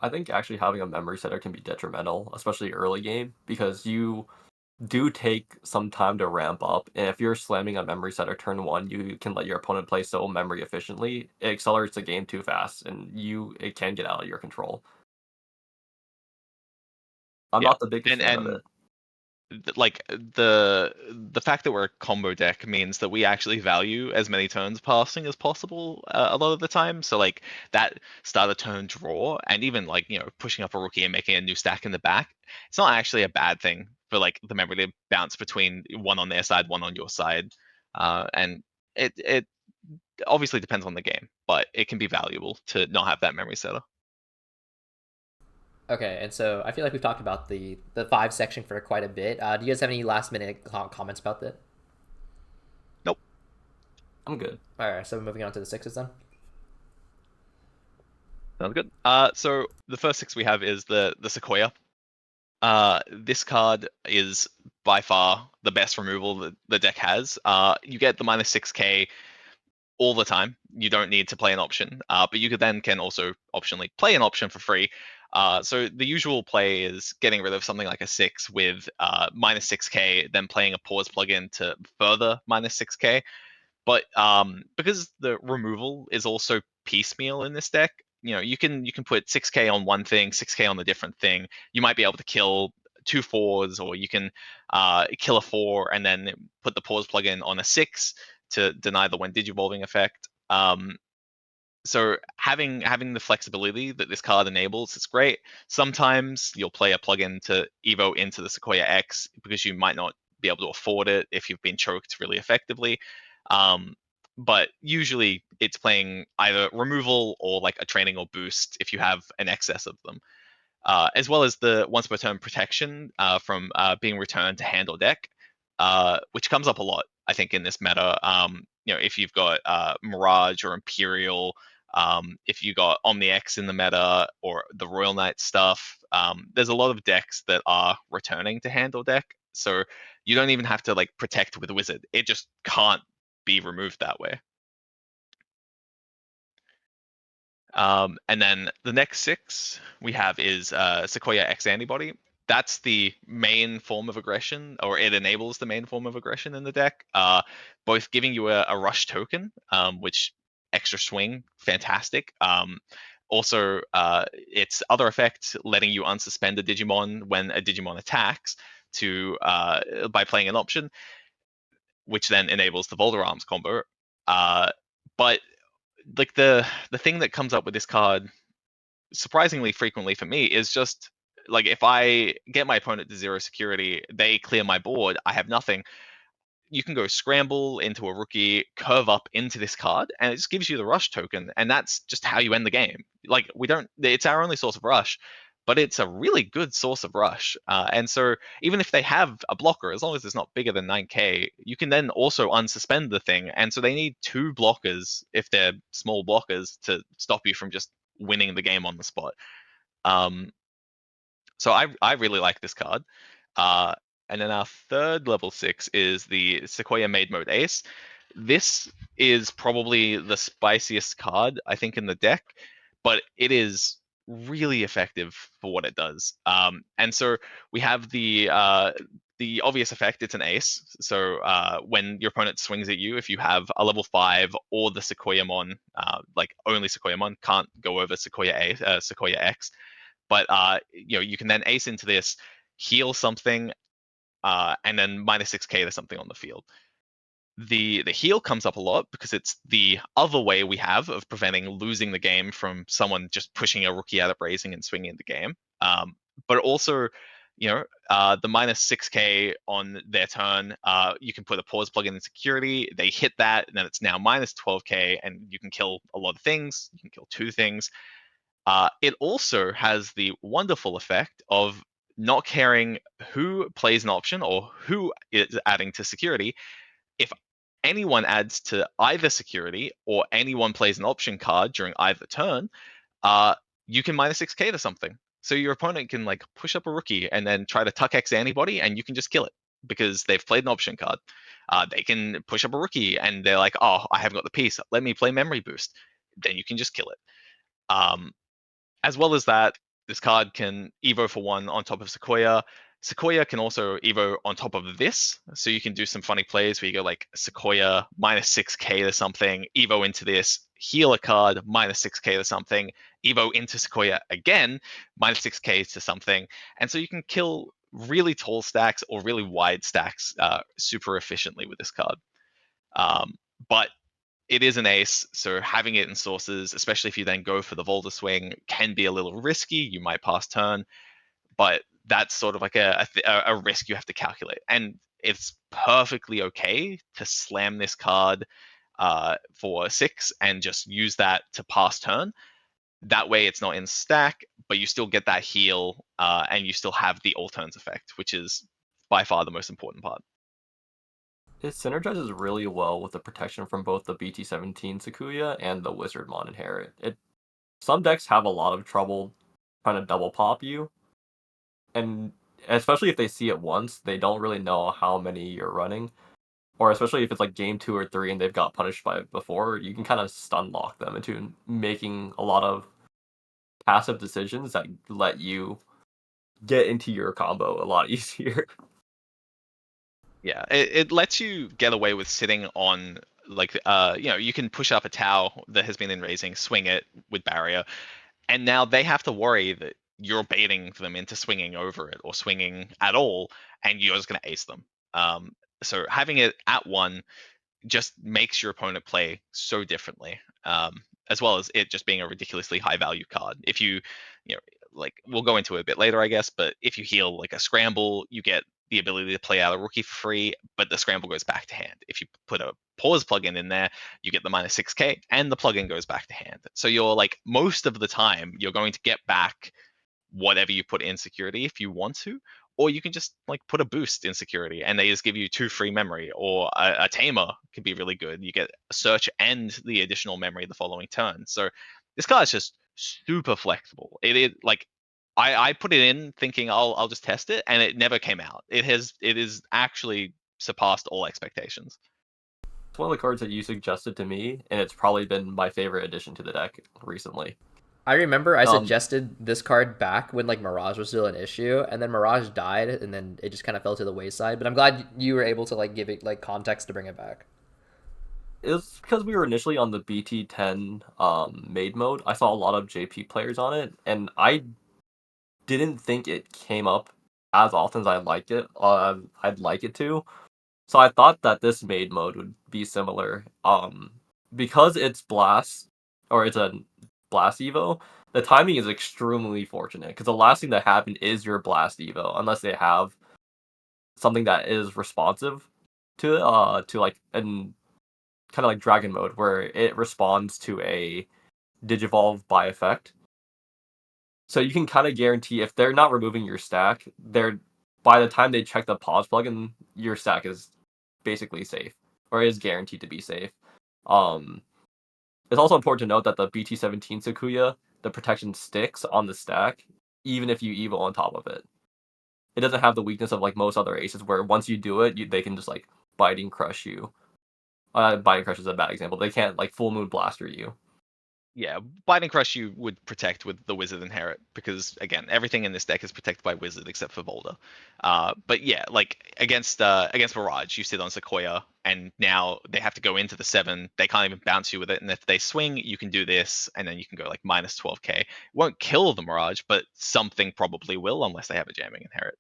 I think actually having a memory setter can be detrimental, especially early game, because you do take some time to ramp up. And if you're slamming a memory setter turn one, you can let your opponent play so memory efficiently. It accelerates the game too fast, and it can get out of your control. I'm Yeah, not the biggest fan of it. like the fact that we're a combo deck means that we actually value as many turns passing as possible a lot of the time. So like that start of turn draw, and even like pushing up a rookie and making a new stack in the back, it's not actually a bad thing for like the memory to bounce between one on their side, one on your side, and it obviously depends on the game, but it can be valuable to not have that memory setter. Okay, and so I feel like we've talked about the five section for quite a bit. Do you guys have any last minute comments about that? Nope. I'm good. All right, so moving on to the sixes then. Sounds good. So the first six we have is the Sequoia. This card is by far the best removal that the deck has. You get the -6k all the time. You don't need to play an option, but you can also optionally play an option for free. So the usual play is getting rid of something like a 6 with -6k, then playing a pause plugin to further -6k. But because the removal is also piecemeal in this deck, you can put 6k on one thing, 6k on a different thing. You might be able to kill 2 4s, or you can kill a 4 and then put the pause plugin on a 6 to deny the when digivolving effect. So having the flexibility that this card enables is great. Sometimes you'll play a plugin to Evo into the Sequoia X because you might not be able to afford it if you've been choked really effectively. Um, but usually it's playing either removal or like a training or boost if you have an excess of them. As well as the once per turn protection from being returned to hand or deck, which comes up a lot, I think, in this meta. If you've got Mirage or Imperial, if you got Omni X in the meta or the Royal Knight stuff, there's a lot of decks that are returning to hand or deck. So you don't even have to like protect with Wizard. It just can't be removed that way. And then the next six we have is Sequoia X-antibody. That's the main form of aggression, or it enables the main form of aggression in the deck. Both giving you a rush token, which extra swing, fantastic. Also, its other effect, letting you unsuspend a Digimon when a Digimon attacks by playing an option, which then enables the Volder Arms combo. But like the thing that comes up with this card surprisingly frequently for me is just like if I get my opponent to 0 security, they clear my board, I have nothing. You can go scramble into a rookie, curve up into this card, and it just gives you the rush token, and that's just how you end the game. Like it's our only source of rush, but it's a really good source of rush. And so even if they have a blocker, as long as it's not bigger than 9k, you can then also unsuspend the thing. And so they need 2 blockers if they're small blockers to stop you from just winning the game on the spot. Um, so I really like this card. Uh, and then our third level 6 is the Sequoia Made Mode Ace. This is probably the spiciest card, I think, in the deck, but it is really effective for what it does. And so we have the obvious effect. It's an ace. So when your opponent swings at you, if you have a level 5 or the Sakuyamon, like only Sakuyamon, can't go over Sequoia X. But you can then ace into this, heal something, and then -6k to something on the field. The heal comes up a lot because it's the other way we have of preventing losing the game from someone just pushing a rookie out of raising and swinging the game. But also, the -6k on their turn, you can put a pause plugin in security. They hit that, and then it's now -12k, and you can kill a lot of things. You can kill 2 things. It also has the wonderful effect of not caring who plays an option or who is adding to security. If anyone adds to either security or anyone plays an option card during either turn, you can -6k to something. So your opponent can like push up a rookie and then try to tuck X-antibody, and you can just kill it because they've played an option card. They can push up a rookie and they're like, oh, I haven't got the piece. Let me play memory boost. Then you can just kill it. Um, as well as that, this card can Evo for 1 on top of Sakuya. Sakuya can also Evo on top of this, so you can do some funny plays where you go like Sakuya minus 6k to something, Evo into this, heal a card minus 6k to something, Evo into Sakuya again, minus 6k to something, and so you can kill really tall stacks or really wide stacks super efficiently with this card. Um, but it is an ace, so having it in sources, especially if you then go for the Volta swing, can be a little risky. You might pass turn, but that's sort of like a risk you have to calculate. And it's perfectly okay to slam this card for 6 and just use that to pass turn. That way it's not in stack, but you still get that heal and you still have the all turns effect, which is by far the most important part. It synergizes really well with the protection from both the BT17 Sakuya and the Wizardmon Inherit. Some decks have a lot of trouble trying to double pop you, and especially if they see it once, they don't really know how many you're running. Or especially if it's like game 2 or 3 and they've got punished by it before, you can kind of stun lock them into making a lot of passive decisions that let you get into your combo a lot easier. Yeah, it lets you get away with sitting on like you can push up a Tau that has been in raising, swing it with barrier, and now they have to worry that you're baiting them into swinging over it or swinging at all, and you're just going to ace them. So having it at 1 just makes your opponent play so differently, as well as it just being a ridiculously high value card. If you know, like we'll go into it a bit later, I guess, but if you heal like a scramble, you get the ability to play out a rookie for free, but the scramble goes back to hand. If you put a pause plugin in there, you get the minus 6k, and the plugin goes back to hand. So you're like most of the time you're going to get back whatever you put in security if you want to, or you can just like put a boost in security and they just give you 2 free memory, or a Tamer could be really good. You get a search and the additional memory the following turn. So this card is just super flexible. It like I put it in thinking I'll just test it, and it never came out. It is actually surpassed all expectations. It's one of the cards that you suggested to me, and it's probably been my favorite addition to the deck recently. I remember I Um, suggested this card back when like Mirage was still an issue, and then Mirage died, and then it just kind of fell to the wayside. But I'm glad you were able to like give it like context to bring it back. it was because we were initially on the BT10 maid mode. I saw a lot of JP players on it, and I didn't think it came up as often as I'd like it to. So I thought that this maid mode would be similar. Because it's blast, or it's a blast evo, the timing is extremely fortunate because the last thing that happened is your blast evo, unless they have something that is responsive to like an kind of like dragon mode where it responds to a digivolve by effect. So you can kind of guarantee if they're not removing your stack, they're by the time they check the pause plugin, your stack is basically safe or is guaranteed to be safe. Um, it's also important to note that the BT17 Sakuya, the protection sticks on the stack, even if you Evo on top of it. It doesn't have the weakness of like most other aces where once you do it, they can just like biting crush you. Biting crush is a bad example. They can't like full moon blaster you. Yeah, Binding Crush you would protect with the Wizard Inherit because again, everything in this deck is protected by Wizard except for Boulder. But yeah, like against Mirage, you sit on Sequoia, and now they have to go into the 7. They can't even bounce you with it, and if they swing, you can do this, and then you can go like minus 12k. It won't kill the Mirage, but something probably will unless they have a jamming Inherit.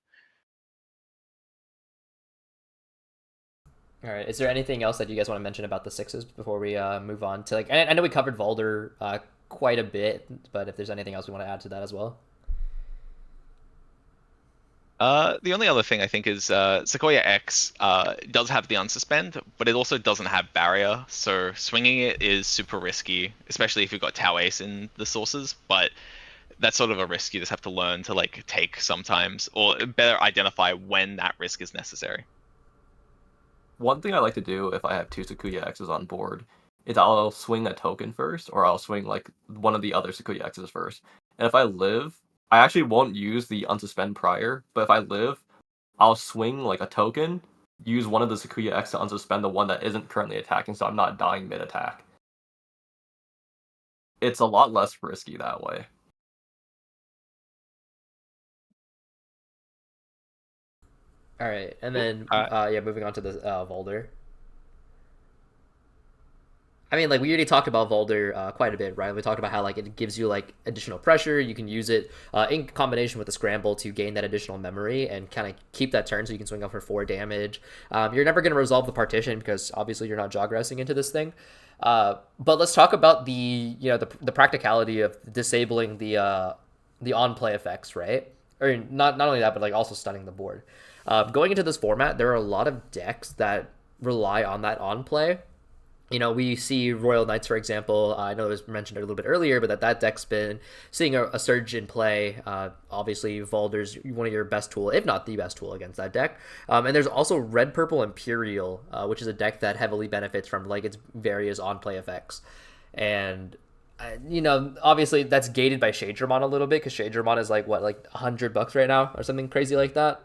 All right. Is there anything else that you guys want to mention about the sixes before we move on to like? I know we covered Volder quite a bit, but if there's anything else we want to add to that as well. The only other thing I think is Sequoia X does have the unsuspend, but it also doesn't have barrier, so swinging it is super risky, especially if you've got Tau Ace in the sources. But that's sort of a risk you just have to learn to like take sometimes, or better identify when that risk is necessary. One thing I like to do if I have 2 Sakuya X's on board is I'll swing a token first, or I'll swing like one of the other Sakuya X's first. And if I live, I actually won't use the unsuspend prior, but if I live, I'll swing like a token, use one of the Sakuya X to unsuspend the one that isn't currently attacking, so I'm not dying mid attack. It's a lot less risky that way. All right, and Cool. then yeah, moving on to the Volder. I mean, like we already talked about Volder quite a bit, right? We talked about how like it gives you like additional pressure. You can use it in combination with the scramble to gain that additional memory and kind of keep that turn, so you can swing up for 4 damage. You're never going to resolve the partition because obviously you're not jogressing into this thing. But let's talk about the practicality of disabling the on play effects, right? Or not only that, but like also stunning the board. Going into this format, there are a lot of decks that rely on that on play. We see Royal Knights, for example. I know it was mentioned a little bit earlier, but that deck's been seeing a surge in play. Obviously, Volder's one of your best tool, if not the best tool against that deck. And there's also Red Purple Imperial, which is a deck that heavily benefits from like its various on play effects. And obviously that's gated by Shadramon a little bit because Shadramon is like what, like $100 right now or something crazy like that.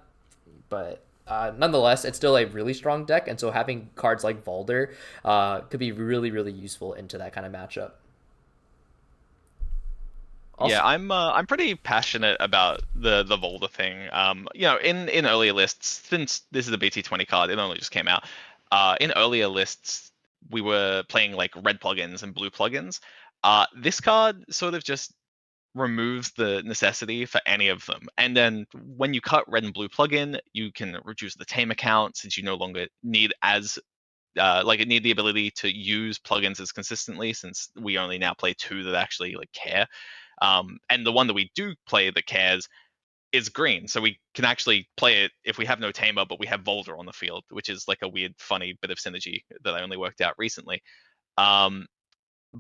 But nonetheless, it's still a really strong deck, and so having cards like Volder could be really, really useful into that kind of matchup. Also, Yeah, I'm pretty passionate about the Volder thing. In earlier lists, since this is a BT20 card, it only just came out. In earlier lists, we were playing like red plugins and blue plugins. This card sort of just removes the necessity for any of them. And then when you cut red and blue plugin, you can reduce the Tamer count since you no longer need need the ability to use plugins as consistently, since we only now play two that actually like care. And the one that we do play that cares is green, so we can actually play it if we have no Tamer, but we have Volder on the field, which is like a weird, funny bit of synergy that I only worked out recently. Um,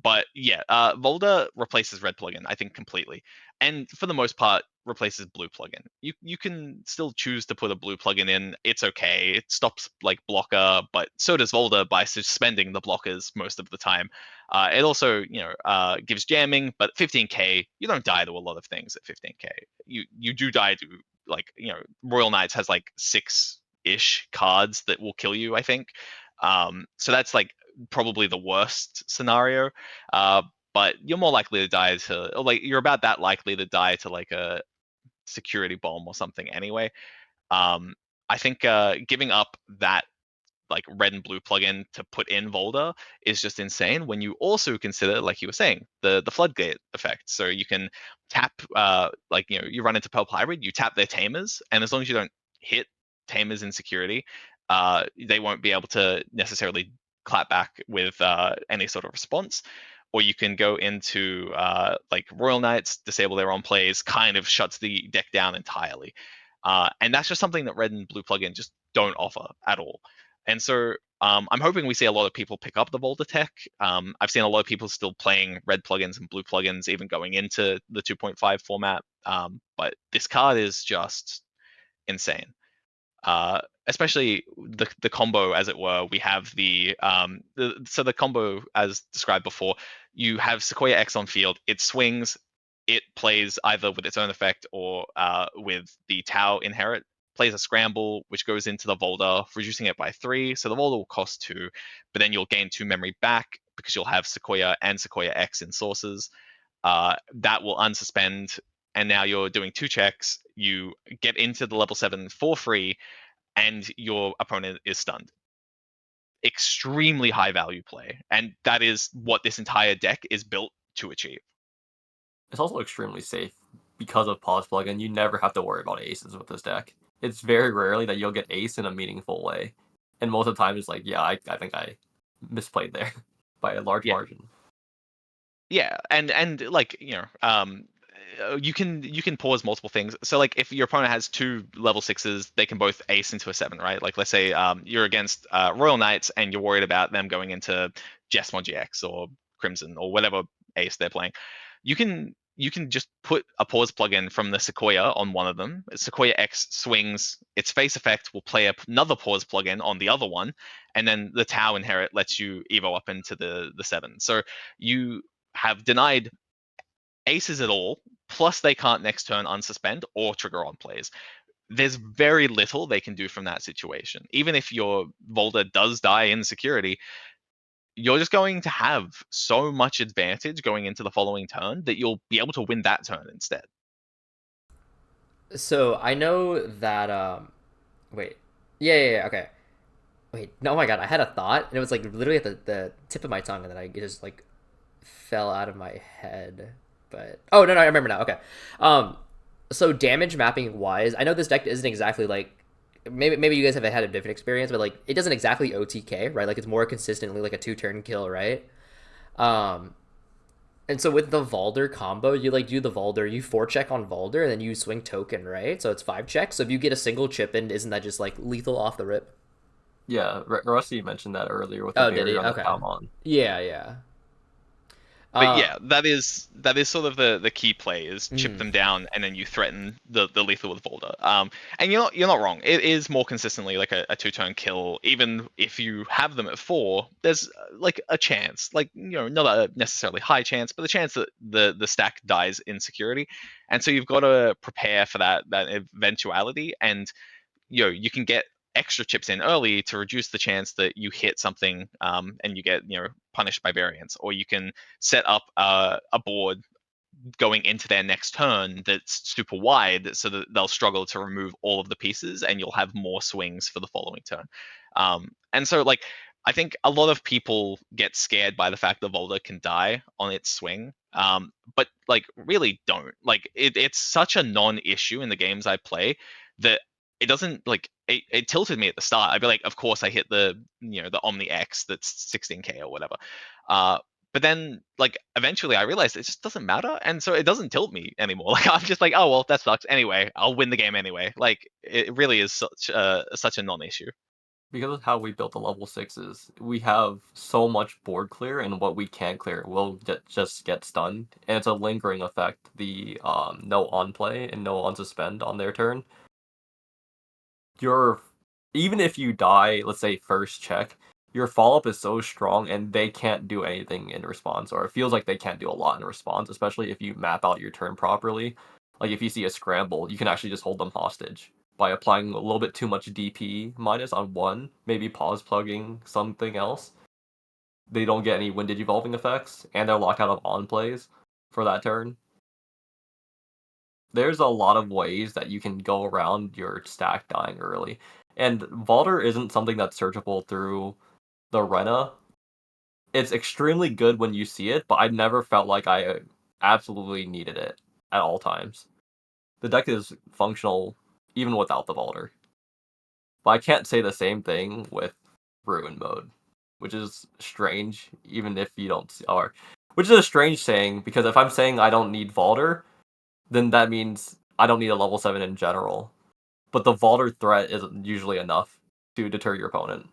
but yeah, Volda replaces red plugin, I think, completely, and for the most part replaces blue plugin. You can still choose to put a blue plugin in. It's okay. It stops like blocker, but so does Volda by suspending the blockers most of the time. It also gives jamming, but 15k you don't die to a lot of things at 15k. You do die to Royal Knights has like 6-ish cards that will kill you, I think. So that's like probably the worst scenario. Uh, but you're more likely to die to, or like you're about that likely to die to like a security bomb or something anyway. Um, I think giving up that like red and blue plugin to put in Volda is just insane when you also consider, like you were saying, the floodgate effect. So you can tap you run into purple hybrid, you tap their tamers, and as long as you don't hit tamers in security, they won't be able to necessarily clap back with any sort of response. Or you can go into like Royal Knights, disable their own plays, kind of shuts the deck down entirely. And that's just something that red and blue plugin just don't offer at all. And so I'm hoping we see a lot of people pick up the Volta tech. I've seen a lot of people still playing red plugins and blue plugins, even going into the 2.5 format. But this card is just insane. Especially the combo, as it were. We have the combo as described before. You have Sakuya X on field. It swings. It plays either with its own effect or with the Tau inherit. Plays a scramble, which goes into the Volda, reducing it by 3. So the Volda will cost 2, but then you'll gain 2 memory back because you'll have Sakuya and Sakuya X in sources. That will unsuspend, and now you're doing 2 checks. You get into the level 7 for free, and your opponent is stunned. Extremely high value play, and that is what this entire deck is built to achieve. It's also extremely safe because of pause plugin. You never have to worry about aces with this deck. It's very rarely that you'll get ace in a meaningful way, and most of the time it's like, yeah, I think I misplayed there by a large Yeah, margin. yeah, and like you can pause multiple things. So like if your opponent has 2 level 6s, they can both ace into a 7, right? Like let's say you're against Royal Knights and you're worried about them going into Jesmon GX or Crimson or whatever ace they're playing. You can just put a pause plugin from the Sequoia on one of them. Sequoia X swings, its face effect will play another pause plugin on the other one, and then the Tau inherit lets you evo up into the 7. So you have denied aces at all, plus they can't next turn unsuspend or trigger on plays. There's very little they can do from that situation. Even if your Volder does die in security, you're just going to have so much advantage going into the following turn that you'll be able to win that turn instead. So I know that wait. Yeah, okay. Wait, no, oh my god, I had a thought and it was like literally at the tip of my tongue and then I just like fell out of my head. But oh no, I remember now. Okay. So damage mapping wise, I know this deck isn't exactly like maybe you guys have had a different experience, but like it doesn't exactly OTK, right? Like it's more consistently like a 2-turn kill, right? Um and so with the Valder combo, you like do the Valder, you 4-check on Valder, and then you swing token, right? So it's 5 checks. So if you get a single chip in, isn't that just like lethal off the rip? Yeah, Rusty mentioned that earlier with the Oh, did he? barrier on the Okay. Palmon. Yeah. But Uh, yeah, that is sort of the key play is chip mm, them down and then you threaten the lethal with Volder. And you're not wrong. It is more consistently like a 2-turn kill. Even if you have them at 4, there's like a chance, like not a necessarily high chance, but the chance that the stack dies in security. And so you've got to prepare for that eventuality, and you can get extra chips in early to reduce the chance that you hit something and you get punished by variance, or you can set up a board going into their next turn that's super wide so that they'll struggle to remove all of the pieces and you'll have more swings for the following turn. And so like I think a lot of people get scared by the fact that Volder can die on its swing, but like really don't. Like it's such a non-issue in the games I play that it doesn't like it tilted me at the start. I'd be like, of course I hit the Omni X that's 16k or whatever. But then like eventually I realized it just doesn't matter, and so it doesn't tilt me anymore. Like I'm just like, oh well, that sucks. Anyway, I'll win the game anyway. Like it really is such a non-issue. Because of how we built the level 6s, we have so much board clear, and what we can't clear will just get stunned. And it's a lingering effect, the no on play and no on suspend on their turn. Your Even if you die, let's say first check, your follow up is so strong and they can't do anything in response, or it feels like they can't do a lot in response, especially if you map out your turn properly. Like if you see a scramble, you can actually just hold them hostage by applying a little bit too much DP minus on one, maybe pause plugging something else. They don't get any windage evolving effects, and they're locked out of on plays for that turn. There's a lot of ways that you can go around your stack dying early. And Valder isn't something that's searchable through the Rena. It's extremely good when you see it, but I never felt like I absolutely needed it at all times. The deck is functional even without the Valder. But I can't say the same thing with Ruin mode, which is strange, even if you don't see, or which is a strange saying, because if I'm saying I don't need Valder, then that means I don't need a level 7 in general. But the Valder threat is usually enough to deter your opponent.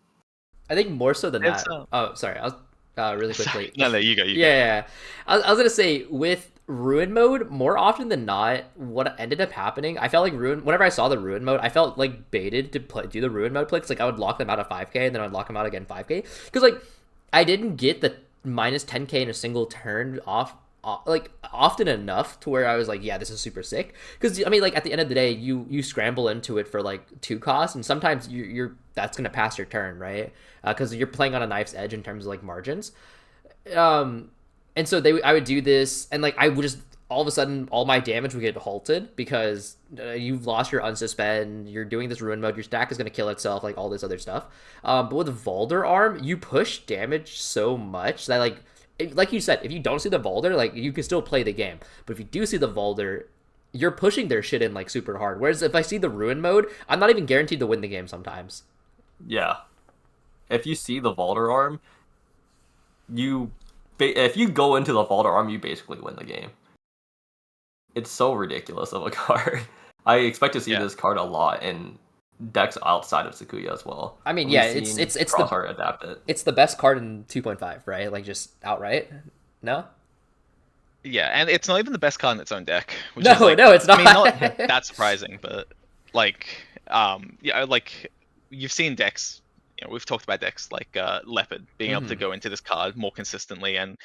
I think more so than It's that. Oh, sorry. I was really sorry. quickly. No, you go. Yeah. I was gonna say with ruin mode, more often than not, what ended up happening, I felt like ruin. Whenever I saw the ruin mode, I felt like baited to do the ruin mode play. 'Cause, like I would lock them out of 5k and then I'd lock them out again 5k. Because like I didn't get the minus 10k in a single turn off. Like often enough to where I was like, yeah, this is super sick. Because I mean, like at the end of the day, you scramble into it for like 2 costs, and sometimes you're that's gonna pass your turn, right? Because you're playing on a knife's edge in terms of like margins. And so I would do this, and like I would just all of a sudden all my damage would get halted because you've lost your unsuspend. You're doing this ruin mode. Your stack is gonna kill itself, like all this other stuff. But with Valder arm, you push damage so much that like you said, if you don't see the Valder, like you can still play the game. But if you do see the Valder, you're pushing their shit in like super hard. Whereas if I see the ruin mode, I'm not even guaranteed to win the game sometimes. Yeah. If you see the Valder arm, if you go into the Valder arm, you basically win the game. It's so ridiculous of a card. I expect to see this card a lot in decks outside of Sakuya as well. I mean, We've yeah, it's seen Crossheart adapt it. It's the best card in 2.5, right? Like just outright. No. Yeah, and it's not even the best card in its own deck. Which No, is like, no, it's not. I mean, not that surprising, but like, yeah, like you've seen decks we've talked about decks like Leopard being able to Hmm. go into this card more consistently and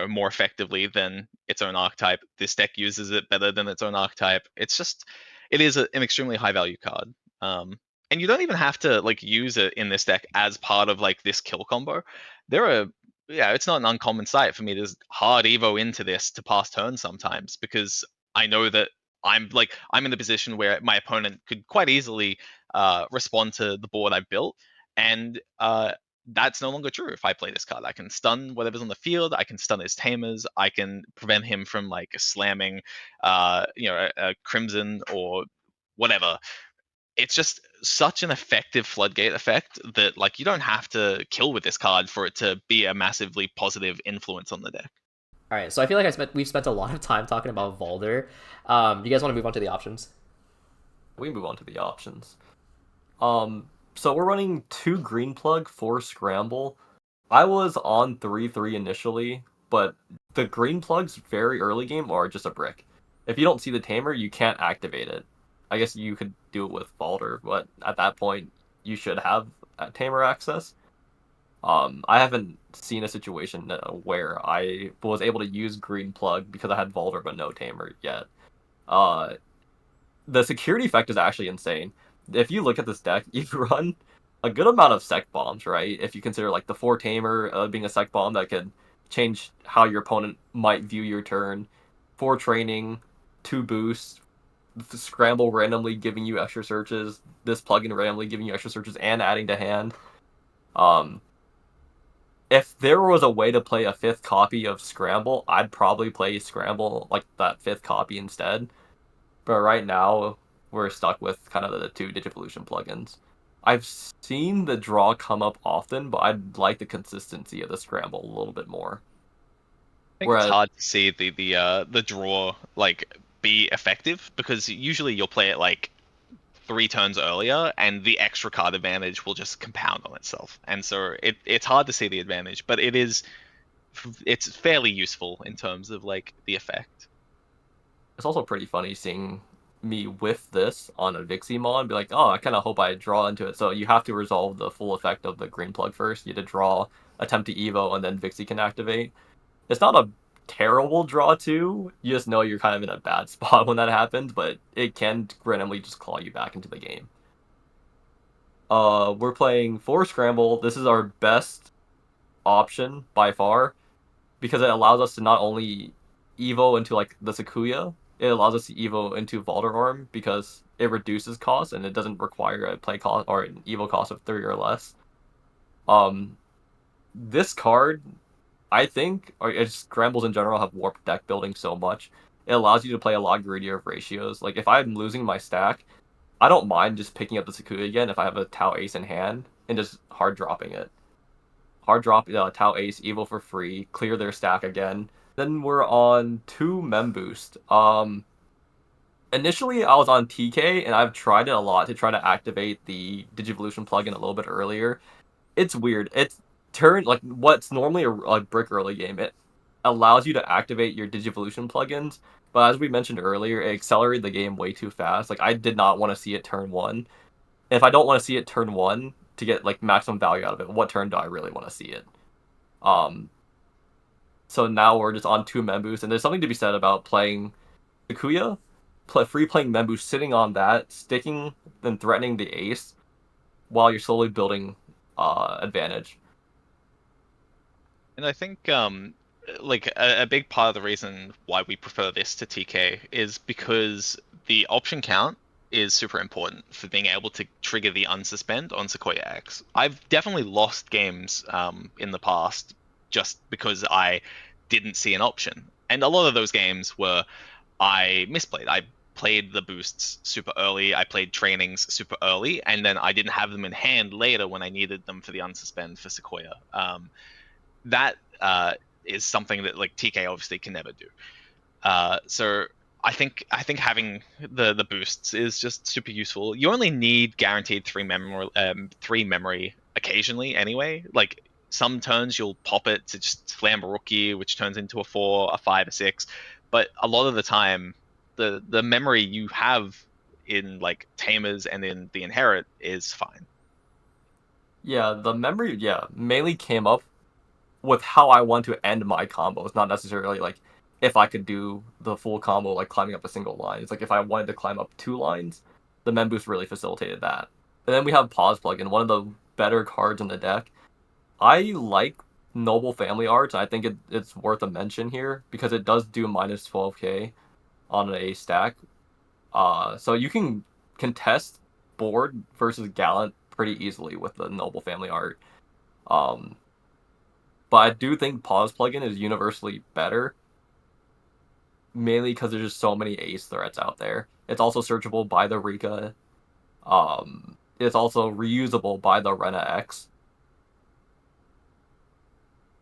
more effectively than its own archetype. This deck uses it better than its own archetype. It is an extremely high value card. Um, and you don't even have to like use it in this deck as part of like this kill combo. There are Yeah, it's not an uncommon sight for me to hard evo into this to pass turn sometimes because I know that I'm in the position where my opponent could quite easily respond to the board I've built, and that's no longer true if I play this card. I can stun whatever's on the field. I can stun his tamers. I can prevent him from like slamming, a crimson or whatever. It's just such an effective floodgate effect that like you don't have to kill with this card for it to be a massively positive influence on the deck. All right, so I feel like we've spent a lot of time talking about Valder. Do you guys want to move on to the options? We move on to the options. So we're running 2 green plug, 4 scramble. I was on 3-3 initially, but the green plugs very early game are just a brick. If you don't see the Tamer, you can't activate it. I guess you could do it with Balder, but at that point, you should have Tamer access. I haven't seen a situation where I was able to use green plug because I had Balder but no Tamer yet. Uh, the security effect is actually insane. If you look at this deck, you run a good amount of sec bombs, right? If you consider like the 4 Tamer being a sec bomb that could change how your opponent might view your turn, 4 training, 2 boosts, the scramble randomly giving you extra searches, this plugin randomly giving you extra searches and adding to hand. Um, if there was a way to play a 5th copy of Scramble, I'd probably play Scramble like that 5th copy instead. But right now, we're stuck with kind of the 2 Digivolution plugins. I've seen the draw come up often, but I'd like the consistency of the Scramble a little bit more. I think it's Whereas, hard to see the draw like be effective because usually you'll play it like 3 turns earlier, and the extra card advantage will just compound on itself. And so it's hard to see the advantage, but it's fairly useful in terms of like the effect. it's also pretty funny seeing me with this on a Vixie and be like, oh, I kind of hope I draw into it. So you have to resolve the full effect of the green plug first. You have to draw, attempt to Evo, and then Vixie can activate. It's not a terrible draw too. You just know you're kind of in a bad spot when that happens, but it can randomly just claw you back into the game. We're playing 4 Scramble. This is our best option by far because it allows us to not only Evo into like the Sakuya, it allows us to Evo into Valder because it reduces cost and it doesn't require a play cost or an Evo cost of 3 or less. Um, this card, I think, or it's Scrambles in general have warped deck building so much. It allows you to play a lot greedier of ratios. Like if I'm losing my stack, I don't mind just picking up the Sakuya again if I have a Tau Ace in hand and just hard dropping it. Hard drop Tau Ace, Evil for free, clear their stack again. Then we're on 2 Mem Boost. Initially I was on TK and I've tried it a lot to try to activate the Digivolution plugin a little bit earlier. It's weird. It's turned like what's normally a brick early game. It allows you to activate your Digivolution plugins, but as we mentioned earlier, it accelerated the game way too fast. Like I did not want to see it turn 1. And if I don't want to see it turn 1 to get like maximum value out of it, what turn do I really want to see it? Um, so now we're just on 2 Membus, and there's something to be said about playing Sakuya, free playing Membu, sitting on that, sticking, then threatening the ace while you're slowly building advantage. And I think like a big part of the reason why we prefer this to TK is because the option count is super important for being able to trigger the unsuspend on Sequoia X. I've definitely lost games in the past just because I didn't see an option. And a lot of those games were I misplayed. I played the boosts super early. I played trainings super early, and then I didn't have them in hand later when I needed them for the unsuspend for Sequoia. That is something that like TK obviously can never do. So I think having the boosts is just super useful. You only need guaranteed 3 memory occasionally anyway. Like some turns you'll pop it to just slam a rookie, which turns into a 4, a 5, a 6. But a lot of the time, the memory you have in like Tamers and in the Inherit is fine. Yeah, the memory, yeah, mainly came up with how I want to end my combos, not necessarily like if I could do the full combo like climbing up a single line. It's like if I wanted to climb up two lines, the Mem Boost really facilitated that. And then we have Pause Plugin, one of the better cards in the deck. I like Noble Family Arts. I think it's worth a mention here because it does do minus 12k on an A stack. So you can contest board versus Gallant pretty easily with the Noble Family Art. Um, but I do think Pause Plugin is universally better, mainly because there's just so many Ace threats out there. It's also searchable by the Rika. It's also reusable by the Rena X.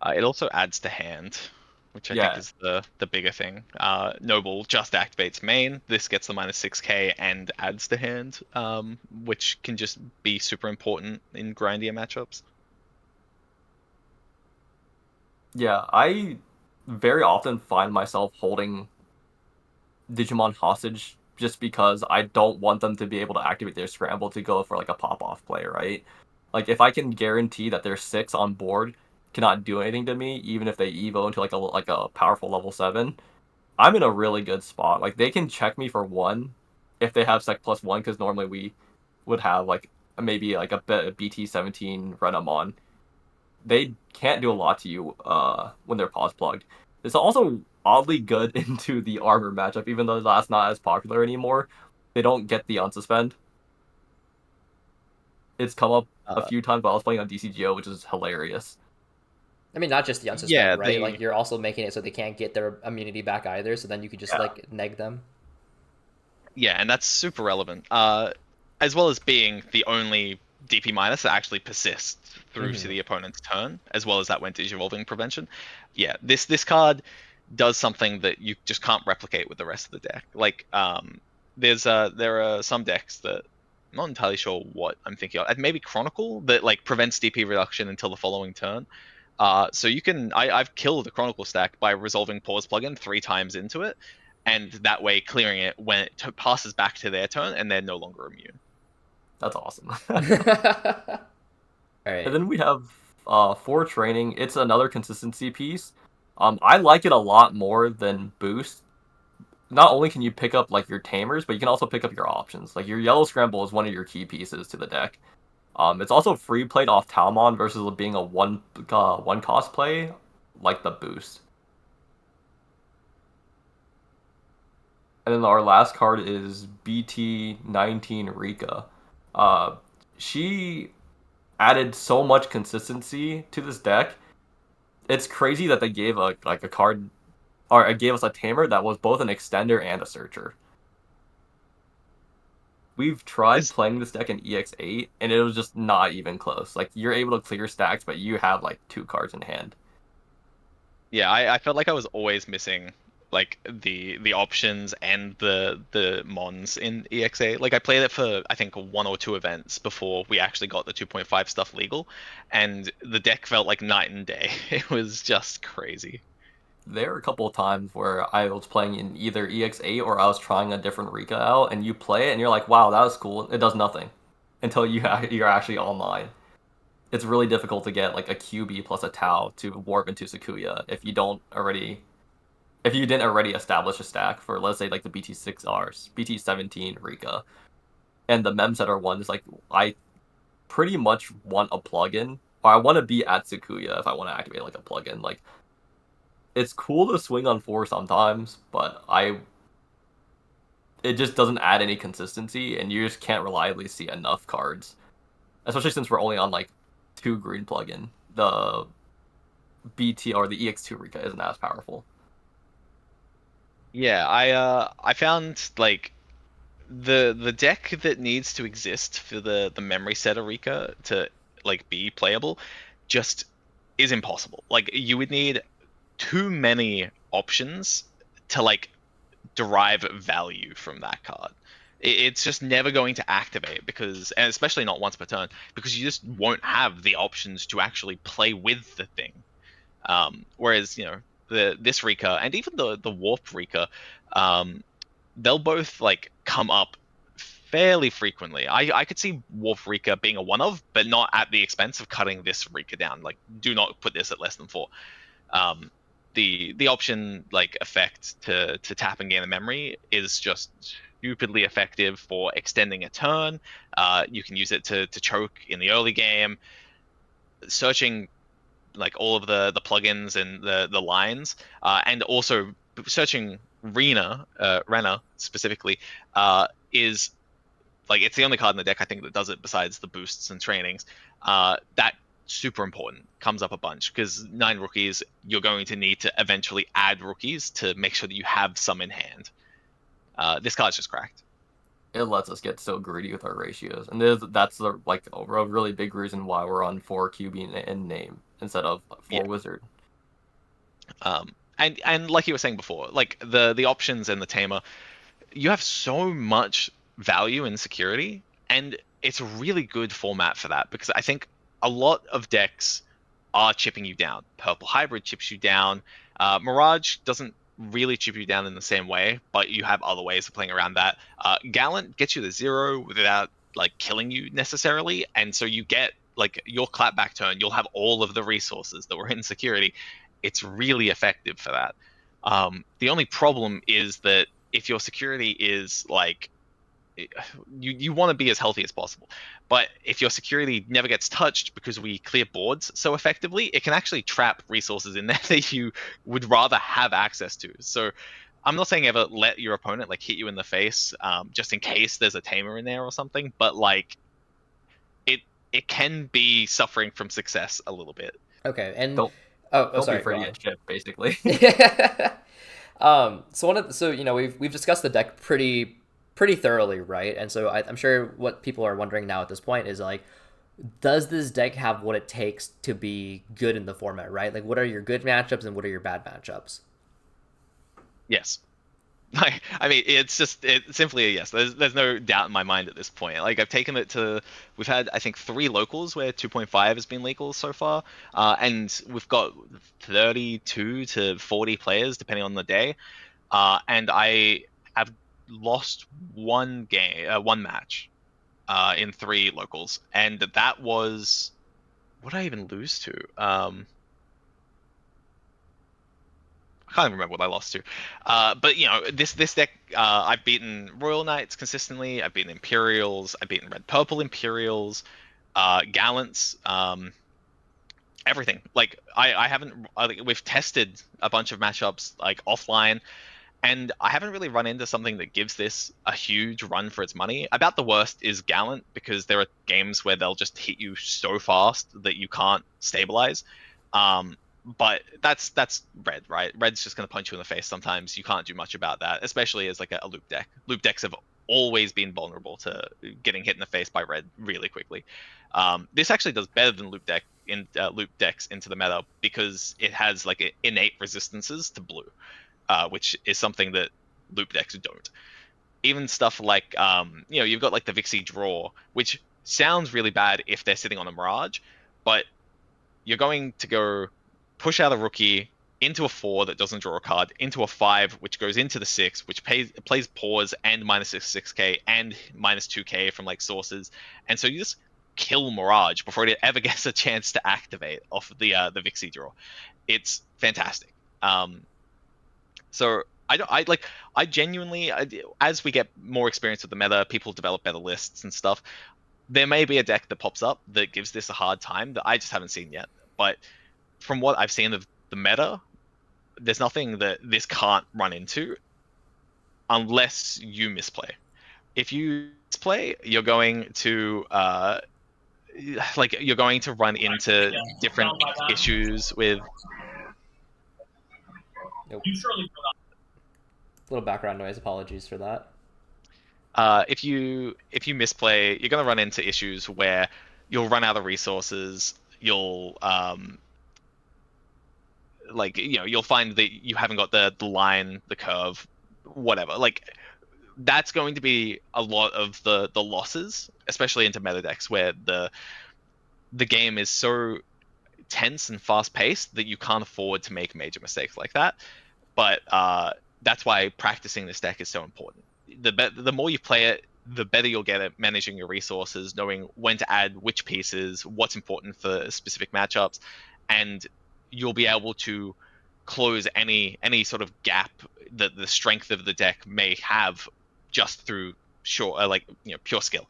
It also adds to hand, which I think Yeah, is the bigger thing. Noble just activates main. This gets the minus 6k and adds to hand, which can just be super important in grindier matchups. yeah. I very often find myself holding Digimon hostage just because I don't want them to be able to activate their scramble to go for like a pop off play, right? Like if I can guarantee that their six on board cannot do anything to me, even if they evo into like a powerful level 7, I'm in a really good spot. Like they can check me for one if they have sec plus one, because normally we would have like maybe like a BT 17 Renamon. They can't do a lot to you when they're pause plugged. It's also oddly good into the armor matchup, even though that's not as popular anymore. They don't get the unsuspend. It's come up a Uh, few times while I was playing on DCGO, which is hilarious. I mean, not just the unsuspend, yeah, right? Like you're also making it so they can't get their immunity back either. So then you could just Yeah, like neg them. and that's super relevant. As well as being the only DP minus that actually persists through to Mm-hmm. the opponent's turn, as well as that when digivolving prevention. Yeah, this card does something that you just can't replicate with the rest of the deck. Like, there are some decks that I'm not entirely sure what I'm thinking of. Maybe Chronicle that like prevents DP reduction until the following turn. So you can I've killed the Chronicle stack by resolving Pause plugin 3 times into it, and that way clearing it when it passes back to their turn and they're no longer immune. that's awesome. All And right. then we have for training, it's another consistency piece. I like it a lot more than boost. Not only can you pick up like your tamers, but you can also pick up your options. Like your yellow scramble is one of your key pieces to the deck. It's also free played off Talmon versus being a one cost play like the boost. And then our last card is BT19 Rika. Uh, she added so much consistency to this deck. It's crazy that they gave a card or it gave us a tamer that was both an extender and a searcher. We've tried This playing this deck in EX8 and it was just not even close. Like you're able to clear stacks, but you have like two cards in hand. Yeah, I felt like I was always missing like the options and the mons in EXA. Like I played it for I think 1 or 2 events before we actually got the 2.5 stuff legal, and the deck felt like night and day. It was just crazy. There were a couple of times where I was playing in either EX8 or I was trying a different Rika out, and you play it and you're like, wow, that was cool. It does nothing until you're actually online. It's really difficult to get like a QB plus a Tau to warp into Sakuya if you didn't already establish a stack for, let's say, like the BT6Rs, BT17 Rika, and the Mem Setter one is like I pretty much want a plugin, or I want to be at Sakuya if I want to activate like a plugin. Like it's cool to swing on four sometimes, but I it just doesn't add any consistency, and you just can't reliably see enough cards, especially since we're only on like two green plugin. The BT or the EX2 Rika isn't as powerful. Yeah, I found like the deck that needs to exist for the memory set Erika to like be playable just is impossible. Like you would need too many options to like derive value from that card. It's just never going to activate because, and especially not once per turn, because you just won't have the options to actually play with the thing. Whereas the this Rika and even the Warp Rika, um, they'll both like come up fairly frequently. I could see Wolf Rika being a one of, but not at the expense of cutting this Rika down. Like, do not put this at less than 4. Um, the option like effect to tap and gain a memory is just stupidly effective for extending a turn. You can use it to choke in the early game. Searching like all of the plugins and the lines, and also searching Rena specifically, is like it's the only card in the deck I think that does it besides the boosts and trainings. That super important, comes up a bunch because 9 rookies, you're going to need to eventually add rookies to make sure that you have some in hand. This card's just cracked. It lets us get so greedy with our ratios, and that's the like a really big reason why we're on 4 QB in name instead of 4 Yeah. wizard. And like you were saying before, like the options and the tamer, you have so much value in security, and it's a really good format for that because I think a lot of decks are chipping you down. Purple Hybrid chips you down. Mirage doesn't really chip you down in the same way, but you have other ways of playing around that. Gallant gets you to 0 without like killing you necessarily, and so you get like your clapback turn. You'll have all of the resources that were in security. It's really effective for that. The only problem is that if your security is like you want to be as healthy as possible, but if your security never gets touched because we clear boards so effectively, it can actually trap resources in there that you would rather have access to. So I'm not saying ever let your opponent like hit you in the face, just in case there's a tamer in there or something, but like it can be suffering from success a little bit. Okay, and Don't oh, don't be sorry, go afraid to on. get chipped, basically. So we've discussed the deck pretty thoroughly, right? And so I'm sure what people are wondering now at this point is like, does this deck have what it takes to be good in the format, right? Like, what are your good matchups and what are your bad matchups? Yes. I mean, it's simply a yes. There's no doubt in my mind at this point. Like I've taken it to, we've had I think 3 locals where 2.5 has been legal so far, and we've got 32 to 40 players depending on the day, and I have lost one match, in 3 locals, and that was what did I even lose to? I can't even remember what I lost to. But you know, this deck, I've beaten Royal Knights consistently. I've beaten Imperials. I've beaten Red Purple Imperials, Gallants, everything. Like I haven't. We've tested a bunch of matchups like offline, and I haven't really run into something that gives this a huge run for its money. About the worst is Gallant because there are games where they'll just hit you so fast that you can't stabilize. But that's red, right? Red's just going to punch you in the face sometimes. You can't do much about that, especially as like a loop deck. Loop decks have always been vulnerable to getting hit in the face by red really quickly. This actually does better than loop decks into the meta because it has like innate resistances to blue, which is something that loop decks don't. Even stuff like you've got like the Vixie draw, which sounds really bad if they're sitting on a Mirage, but you're going to go push out a rookie into a 4 that doesn't draw a card, into a 5 which goes into the 6, which plays pause and minus 6k and minus 2k from like sources, and so you just kill Mirage before it ever gets a chance to activate off of the Vixie draw. It's fantastic. So I genuinely, as we get more experience with the meta, people develop better lists and stuff. There may be a deck that pops up that gives this a hard time that I just haven't seen yet. But from what I've seen of the meta, there's nothing that this can't run into unless you misplay. If you misplay, you're going to you're going to run into different issues with. Nope. Little background noise. Apologies for that. If you misplay, you're going to run into issues where you'll run out of resources. You'll you'll find that you haven't got the line, the curve, whatever. Like that's going to be a lot of the losses, especially into meta decks where the game is so tense and fast paced that you can't afford to make major mistakes like that. But that's why practicing this deck is so important. The more you play it, the better you'll get at managing your resources, knowing when to add which pieces, what's important for specific matchups, and you'll be able to close any sort of gap that the strength of the deck may have just through pure skill.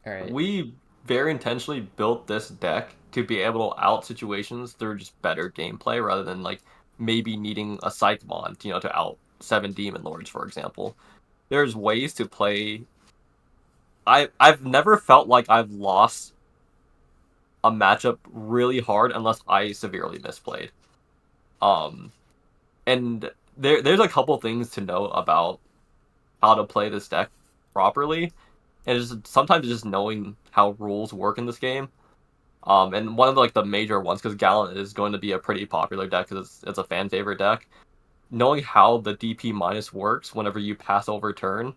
All right. We very intentionally built this deck to be able to out situations through just better gameplay rather than like maybe needing a Sakuyamon, to out 7 Demon Lords, for example. There's ways to play. I've never felt like I've lost a matchup really hard unless I severely misplayed. Um, and there's a couple things to know about how to play this deck properly, and sometimes just knowing how rules work in this game. And one of like the major ones, because Gallant is going to be a pretty popular deck because it's a fan favorite deck. Knowing how the DP minus works whenever you pass over turn,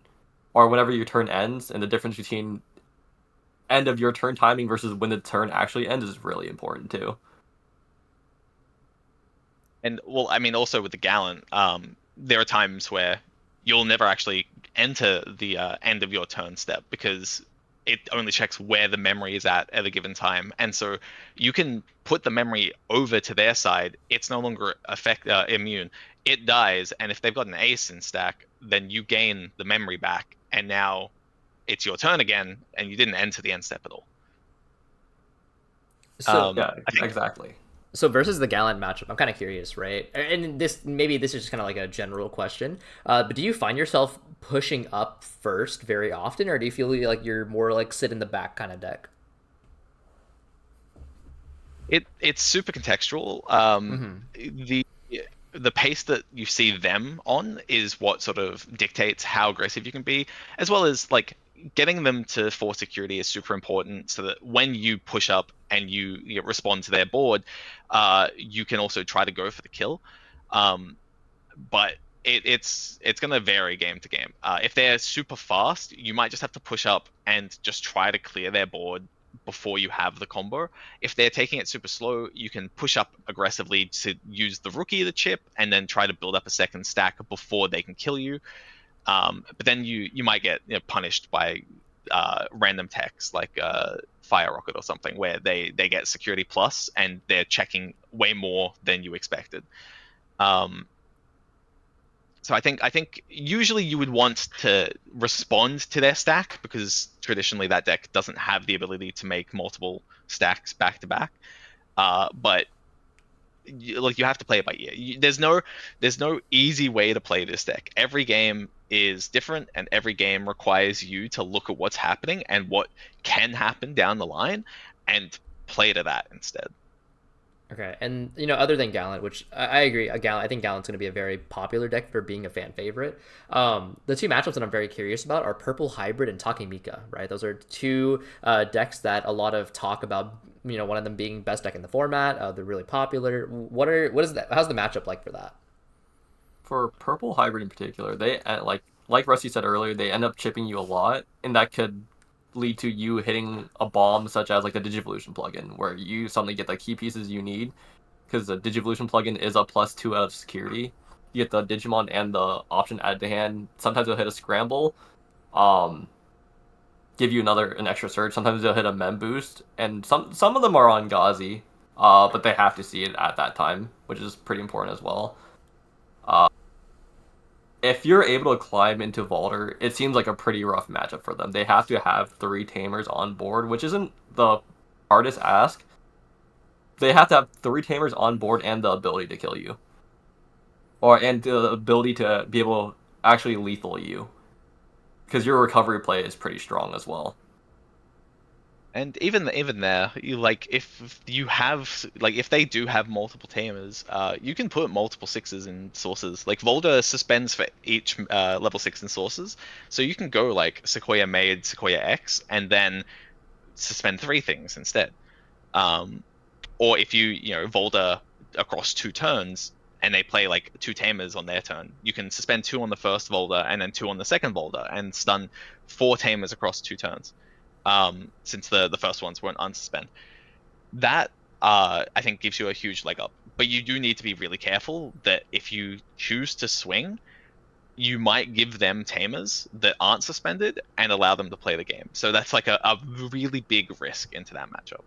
or whenever your turn ends, and the difference between end of your turn timing versus when the turn actually ends is really important too. And well, I mean, also with the Gallant, there are times where you'll never actually enter the end of your turn step because it only checks where the memory is at a given time, and so you can put the memory over to their side. It's no longer immune. It dies, and if they've got an ace in stack, then you gain the memory back, and now it's your turn again, and you didn't enter the end step at all. So Yeah, I think exactly. so versus the Gallant matchup, I'm kind of curious, right? And this is just kind of like a general question. But do you find yourself pushing up first very often, or do you feel like you're more like sit in the back kind of deck? it's super contextual. The the pace that you see them on is what sort of dictates how aggressive you can be, as well as like getting them to force security is super important so that when you push up and you respond to their board, you can also try to go for the kill. Um, but it's going to vary game to game. If they're super fast, you might just have to push up and just try to clear their board before you have the combo. If they're taking it super slow, you can push up aggressively to use the rookie the chip and then try to build up a second stack before they can kill you. But then you might get punished by random techs like Fire Rocket or something, where they get security plus and they're checking way more than you expected. So I think usually you would want to respond to their stack because traditionally that deck doesn't have the ability to make multiple stacks back to back. But you have to play it by ear. There's no easy way to play this deck. Every game is different, and every game requires you to look at what's happening and what can happen down the line, and play to that instead. Okay, and other than Gallant, which I agree, I think Gallant's going to be a very popular deck for being a fan favorite. The two matchups that I'm very curious about are Purple Hybrid and Takemika, right? Those are two decks that a lot of talk about. One of them being best deck in the format. They're really popular. What is that? How's the matchup like for that? For Purple Hybrid in particular, they like Rusty said earlier, they end up chipping you a lot, and that could lead to you hitting a bomb such as like the Digivolution plugin, where you suddenly get the key pieces you need because the Digivolution plugin is a +2 out of security. You get the Digimon and the option added to hand. Sometimes they'll hit a scramble, um, give you an extra surge. Sometimes they'll hit a mem boost, and some of them are on Ghazi, but they have to see it at that time, which is pretty important as well. If you're able to climb into Vaulter, it seems like a pretty rough matchup for them. They have to have 3 Tamers on board, which isn't the hardest ask. They have to have 3 Tamers on board and the ability to kill you, and the ability to be able to actually lethal you, because your recovery play is pretty strong as well. And even there, you like if you have like if they do have multiple tamers, you can put multiple sixes in sources. Like Volda suspends for each level 6 in sources, so you can go like Sequoia Maid, Sequoia X, and then suspend 3 things instead. Um, or if you Volda across 2 turns and they play like 2 tamers on their turn, you can suspend 2 on the first Volda and then 2 on the second Volda and stun 4 tamers across 2 turns, since the first ones weren't unsuspend. That I think gives you a huge leg up. But you do need to be really careful that if you choose to swing, you might give them tamers that aren't suspended and allow them to play the game. So that's like a really big risk into that matchup.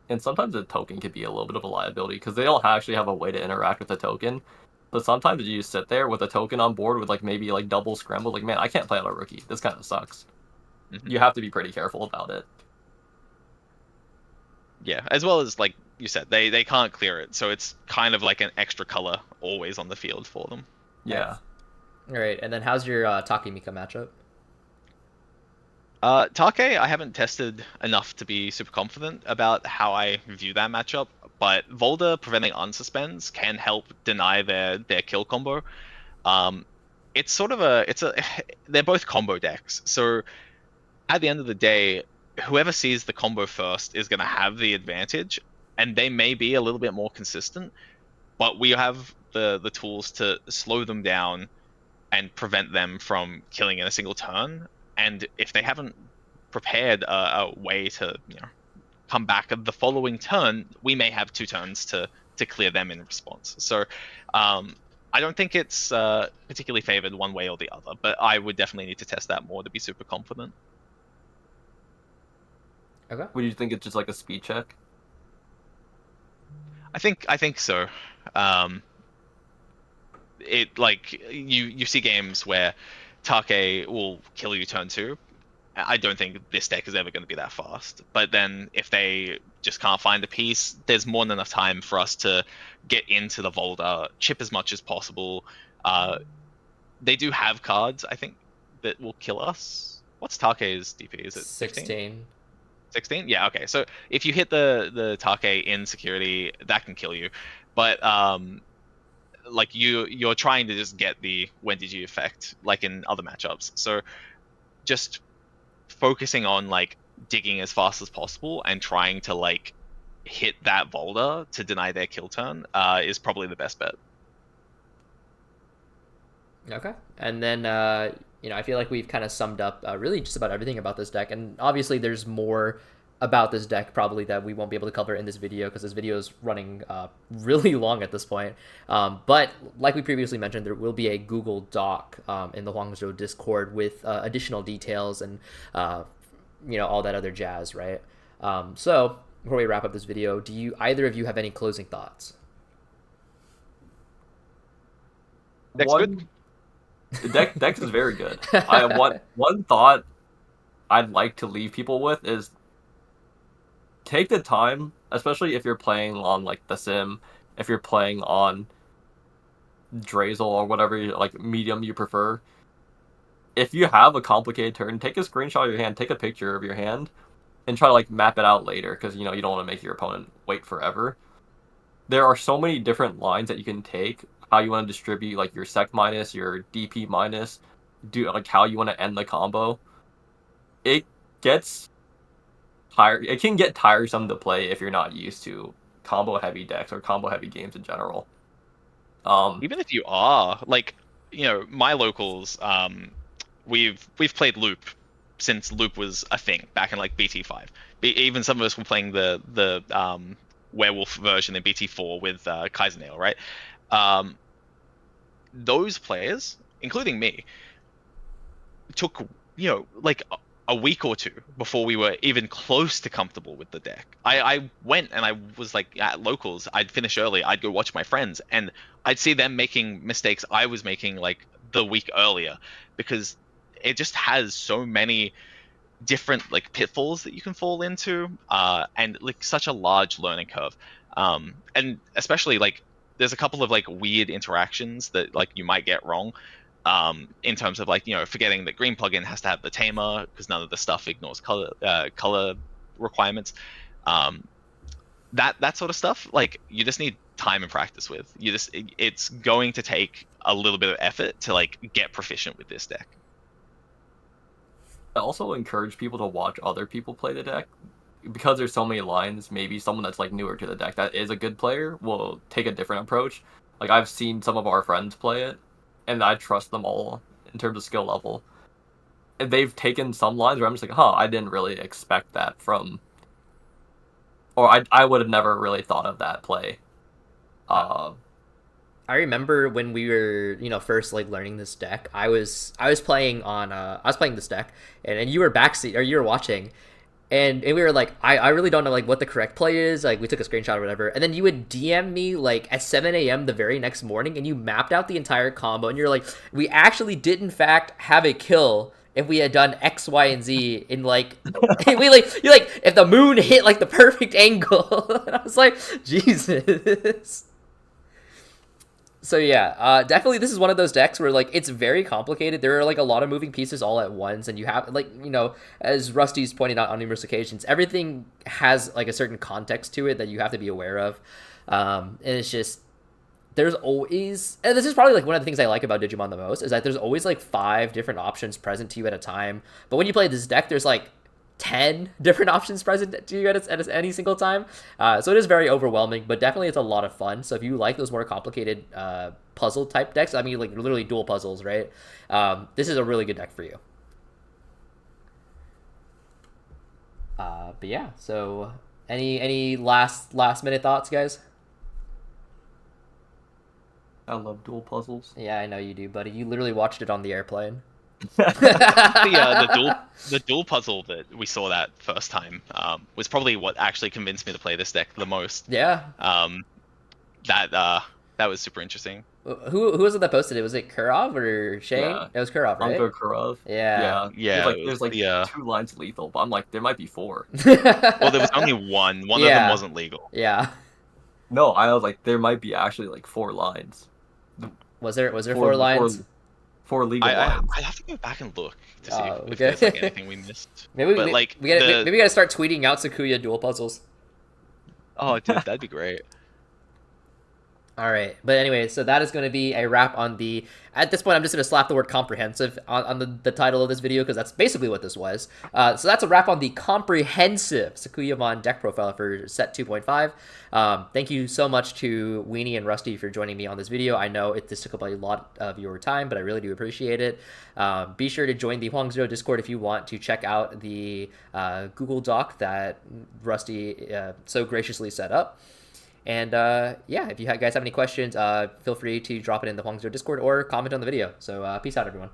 And sometimes a token could be a little bit of a liability because they don't actually have a way to interact with the token. But sometimes you just sit there with a token on board with like maybe like double scramble. Like, man, I can't play out a rookie. This kind of sucks. Mm-hmm. You have to be pretty careful about it. Yeah, as well as like you said, they can't clear it, so it's kind of like an extra color always on the field for them. Yeah. All right, and then how's your Takemika matchup? Take, I haven't tested enough to be super confident about how I view that matchup, but Volda preventing unsuspends can help deny their kill combo. Um, it's sort of they're both combo decks, so at the end of the day, whoever sees the combo first is going to have the advantage, and they may be a little bit more consistent, but we have the tools to slow them down and prevent them from killing in a single turn. And if they haven't prepared a way to come back the following turn, we may have 2 turns to clear them in response. So I don't think it's particularly favored one way or the other, but I would definitely need to test that more to be super confident. Okay. Would you think it's just like a speed check? I think so. Um, it like you see games where Take will kill you turn 2. I don't think this deck is ever going to be that fast. But then if they just can't find a piece, there's more than enough time for us to get into the Volda, chip as much as possible. Uh, they do have cards, I think, that will kill us. What's Take's DP? Is it 15? 16. 16? Yeah, okay. So if you hit the Take in security, that can kill you. But like you're trying to just get the when did you effect like in other matchups. So just focusing on like digging as fast as possible and trying to like hit that Volda to deny their kill turn is probably the best bet. Okay. And then, I feel like we've kind of summed up really just about everything about this deck. And obviously, there's more about this deck probably that we won't be able to cover in this video because this video is running really long at this point. But like we previously mentioned, there will be a Google Doc in the Huangzhou Discord with additional details and, all that other jazz, right? So before we wrap up this video, do you either of you have any closing thoughts? Deck's good. One Dex is very good. I one thought I'd like to leave people with is take the time, especially if you're playing on like The Sim, if you're playing on Drazel or whatever like medium you prefer. If you have a complicated turn, take a screenshot of your hand, take a picture of your hand, and try to like map it out later because you don't want to make your opponent wait forever. There are so many different lines that you can take. How you want to distribute like your sec minus, your DP minus, do like how you want to end the combo. It gets it can get tiresome to play if you're not used to combo heavy decks or combo heavy games in general. Even if you are like, my locals, we've played Loop since Loop was a thing back in like BT5. Even some of us were playing the werewolf version in BT4 with Kaisernail, right? Um, those players, including me, took like a week or two before we were even close to comfortable with the deck. I went and I was like at locals, I'd finish early, I'd go watch my friends, and I'd see them making mistakes I was making like the week earlier because it just has so many different like pitfalls that you can fall into, and like such a large learning curve, and especially like there's a couple of like weird interactions that like you might get wrong, in terms of like forgetting that green plugin has to have the tamer because none of the stuff ignores color requirements, um, that sort of stuff. Like you just need time and practice with. It's going to take a little bit of effort to like get proficient with this deck. I also encourage people to watch other people play the deck because there's so many lines. Maybe someone that's like newer to the deck that is a good player will take a different approach. Like I've seen some of our friends play it, and I trust them all in terms of skill level. And they've taken some lines where I'm just like, I didn't really expect that from, or I would have never really thought of that play. I remember when we were, first like learning this deck. I was playing on I was playing this deck, and you were backseat or you were watching, and we were like, I really don't know like what the correct play is. Like we took a screenshot or whatever, and then you would DM me like at 7 a.m. the very next morning, and you mapped out the entire combo, and you're like, we actually did in fact have a kill if we had done X, Y, and Z in like you like if the moon hit like the perfect angle. And I was like, Jesus. So yeah, definitely this is one of those decks where like it's very complicated. There are like a lot of moving pieces all at once, and you have like as Rusty's pointed out on numerous occasions, everything has like a certain context to it that you have to be aware of, and it's just there's always, and this is probably like one of the things I like about Digimon the most, is that there's always like 5 different options present to you at a time. But when you play this deck, there's like 10 different options present to you at any single time. So it is very overwhelming, but definitely it's a lot of fun. So if you like those more complicated puzzle type decks, I mean like literally dual puzzles, right? This is a really good deck for you. But yeah, so any last minute thoughts, guys? I love dual puzzles. Yeah, I know you do, buddy. You literally watched it on the airplane. The dual puzzle that we saw that first time was probably what actually convinced me to play this deck the most. Yeah. That was super interesting. Who was it that posted it? Was it Kurov or Shane? Yeah. It was Kurov, right? Uncle Kurov. Yeah. Yeah. There's like 2 lines lethal, but I'm like, there might be 4. Well, there was only one. One of them wasn't legal. Yeah. No, I was like, there might be actually like 4 lines. Was there 4 lines? 4 legal lines. I have to go back and look to see if Okay. there's like anything we missed. Maybe But, we gotta start tweeting out Sakuya dual puzzles. Oh, dude, that'd be great. All right, but anyway, so that is going to be a wrap on the. At this point, I'm just going to slap the word comprehensive on the title of this video because that's basically what this was. So that's a wrap on the comprehensive Sakuyamon deck profile for set 2.5. Thank you so much to Weenie and Rusty for joining me on this video. I know this took up a lot of your time, but I really do appreciate it. Be sure to join the Hoang Discord if you want to check out the Google Doc that Rusty so graciously set up. And yeah, if you guys have any questions, feel free to drop it in the Hoang Discord or comment on the video. So peace out, everyone.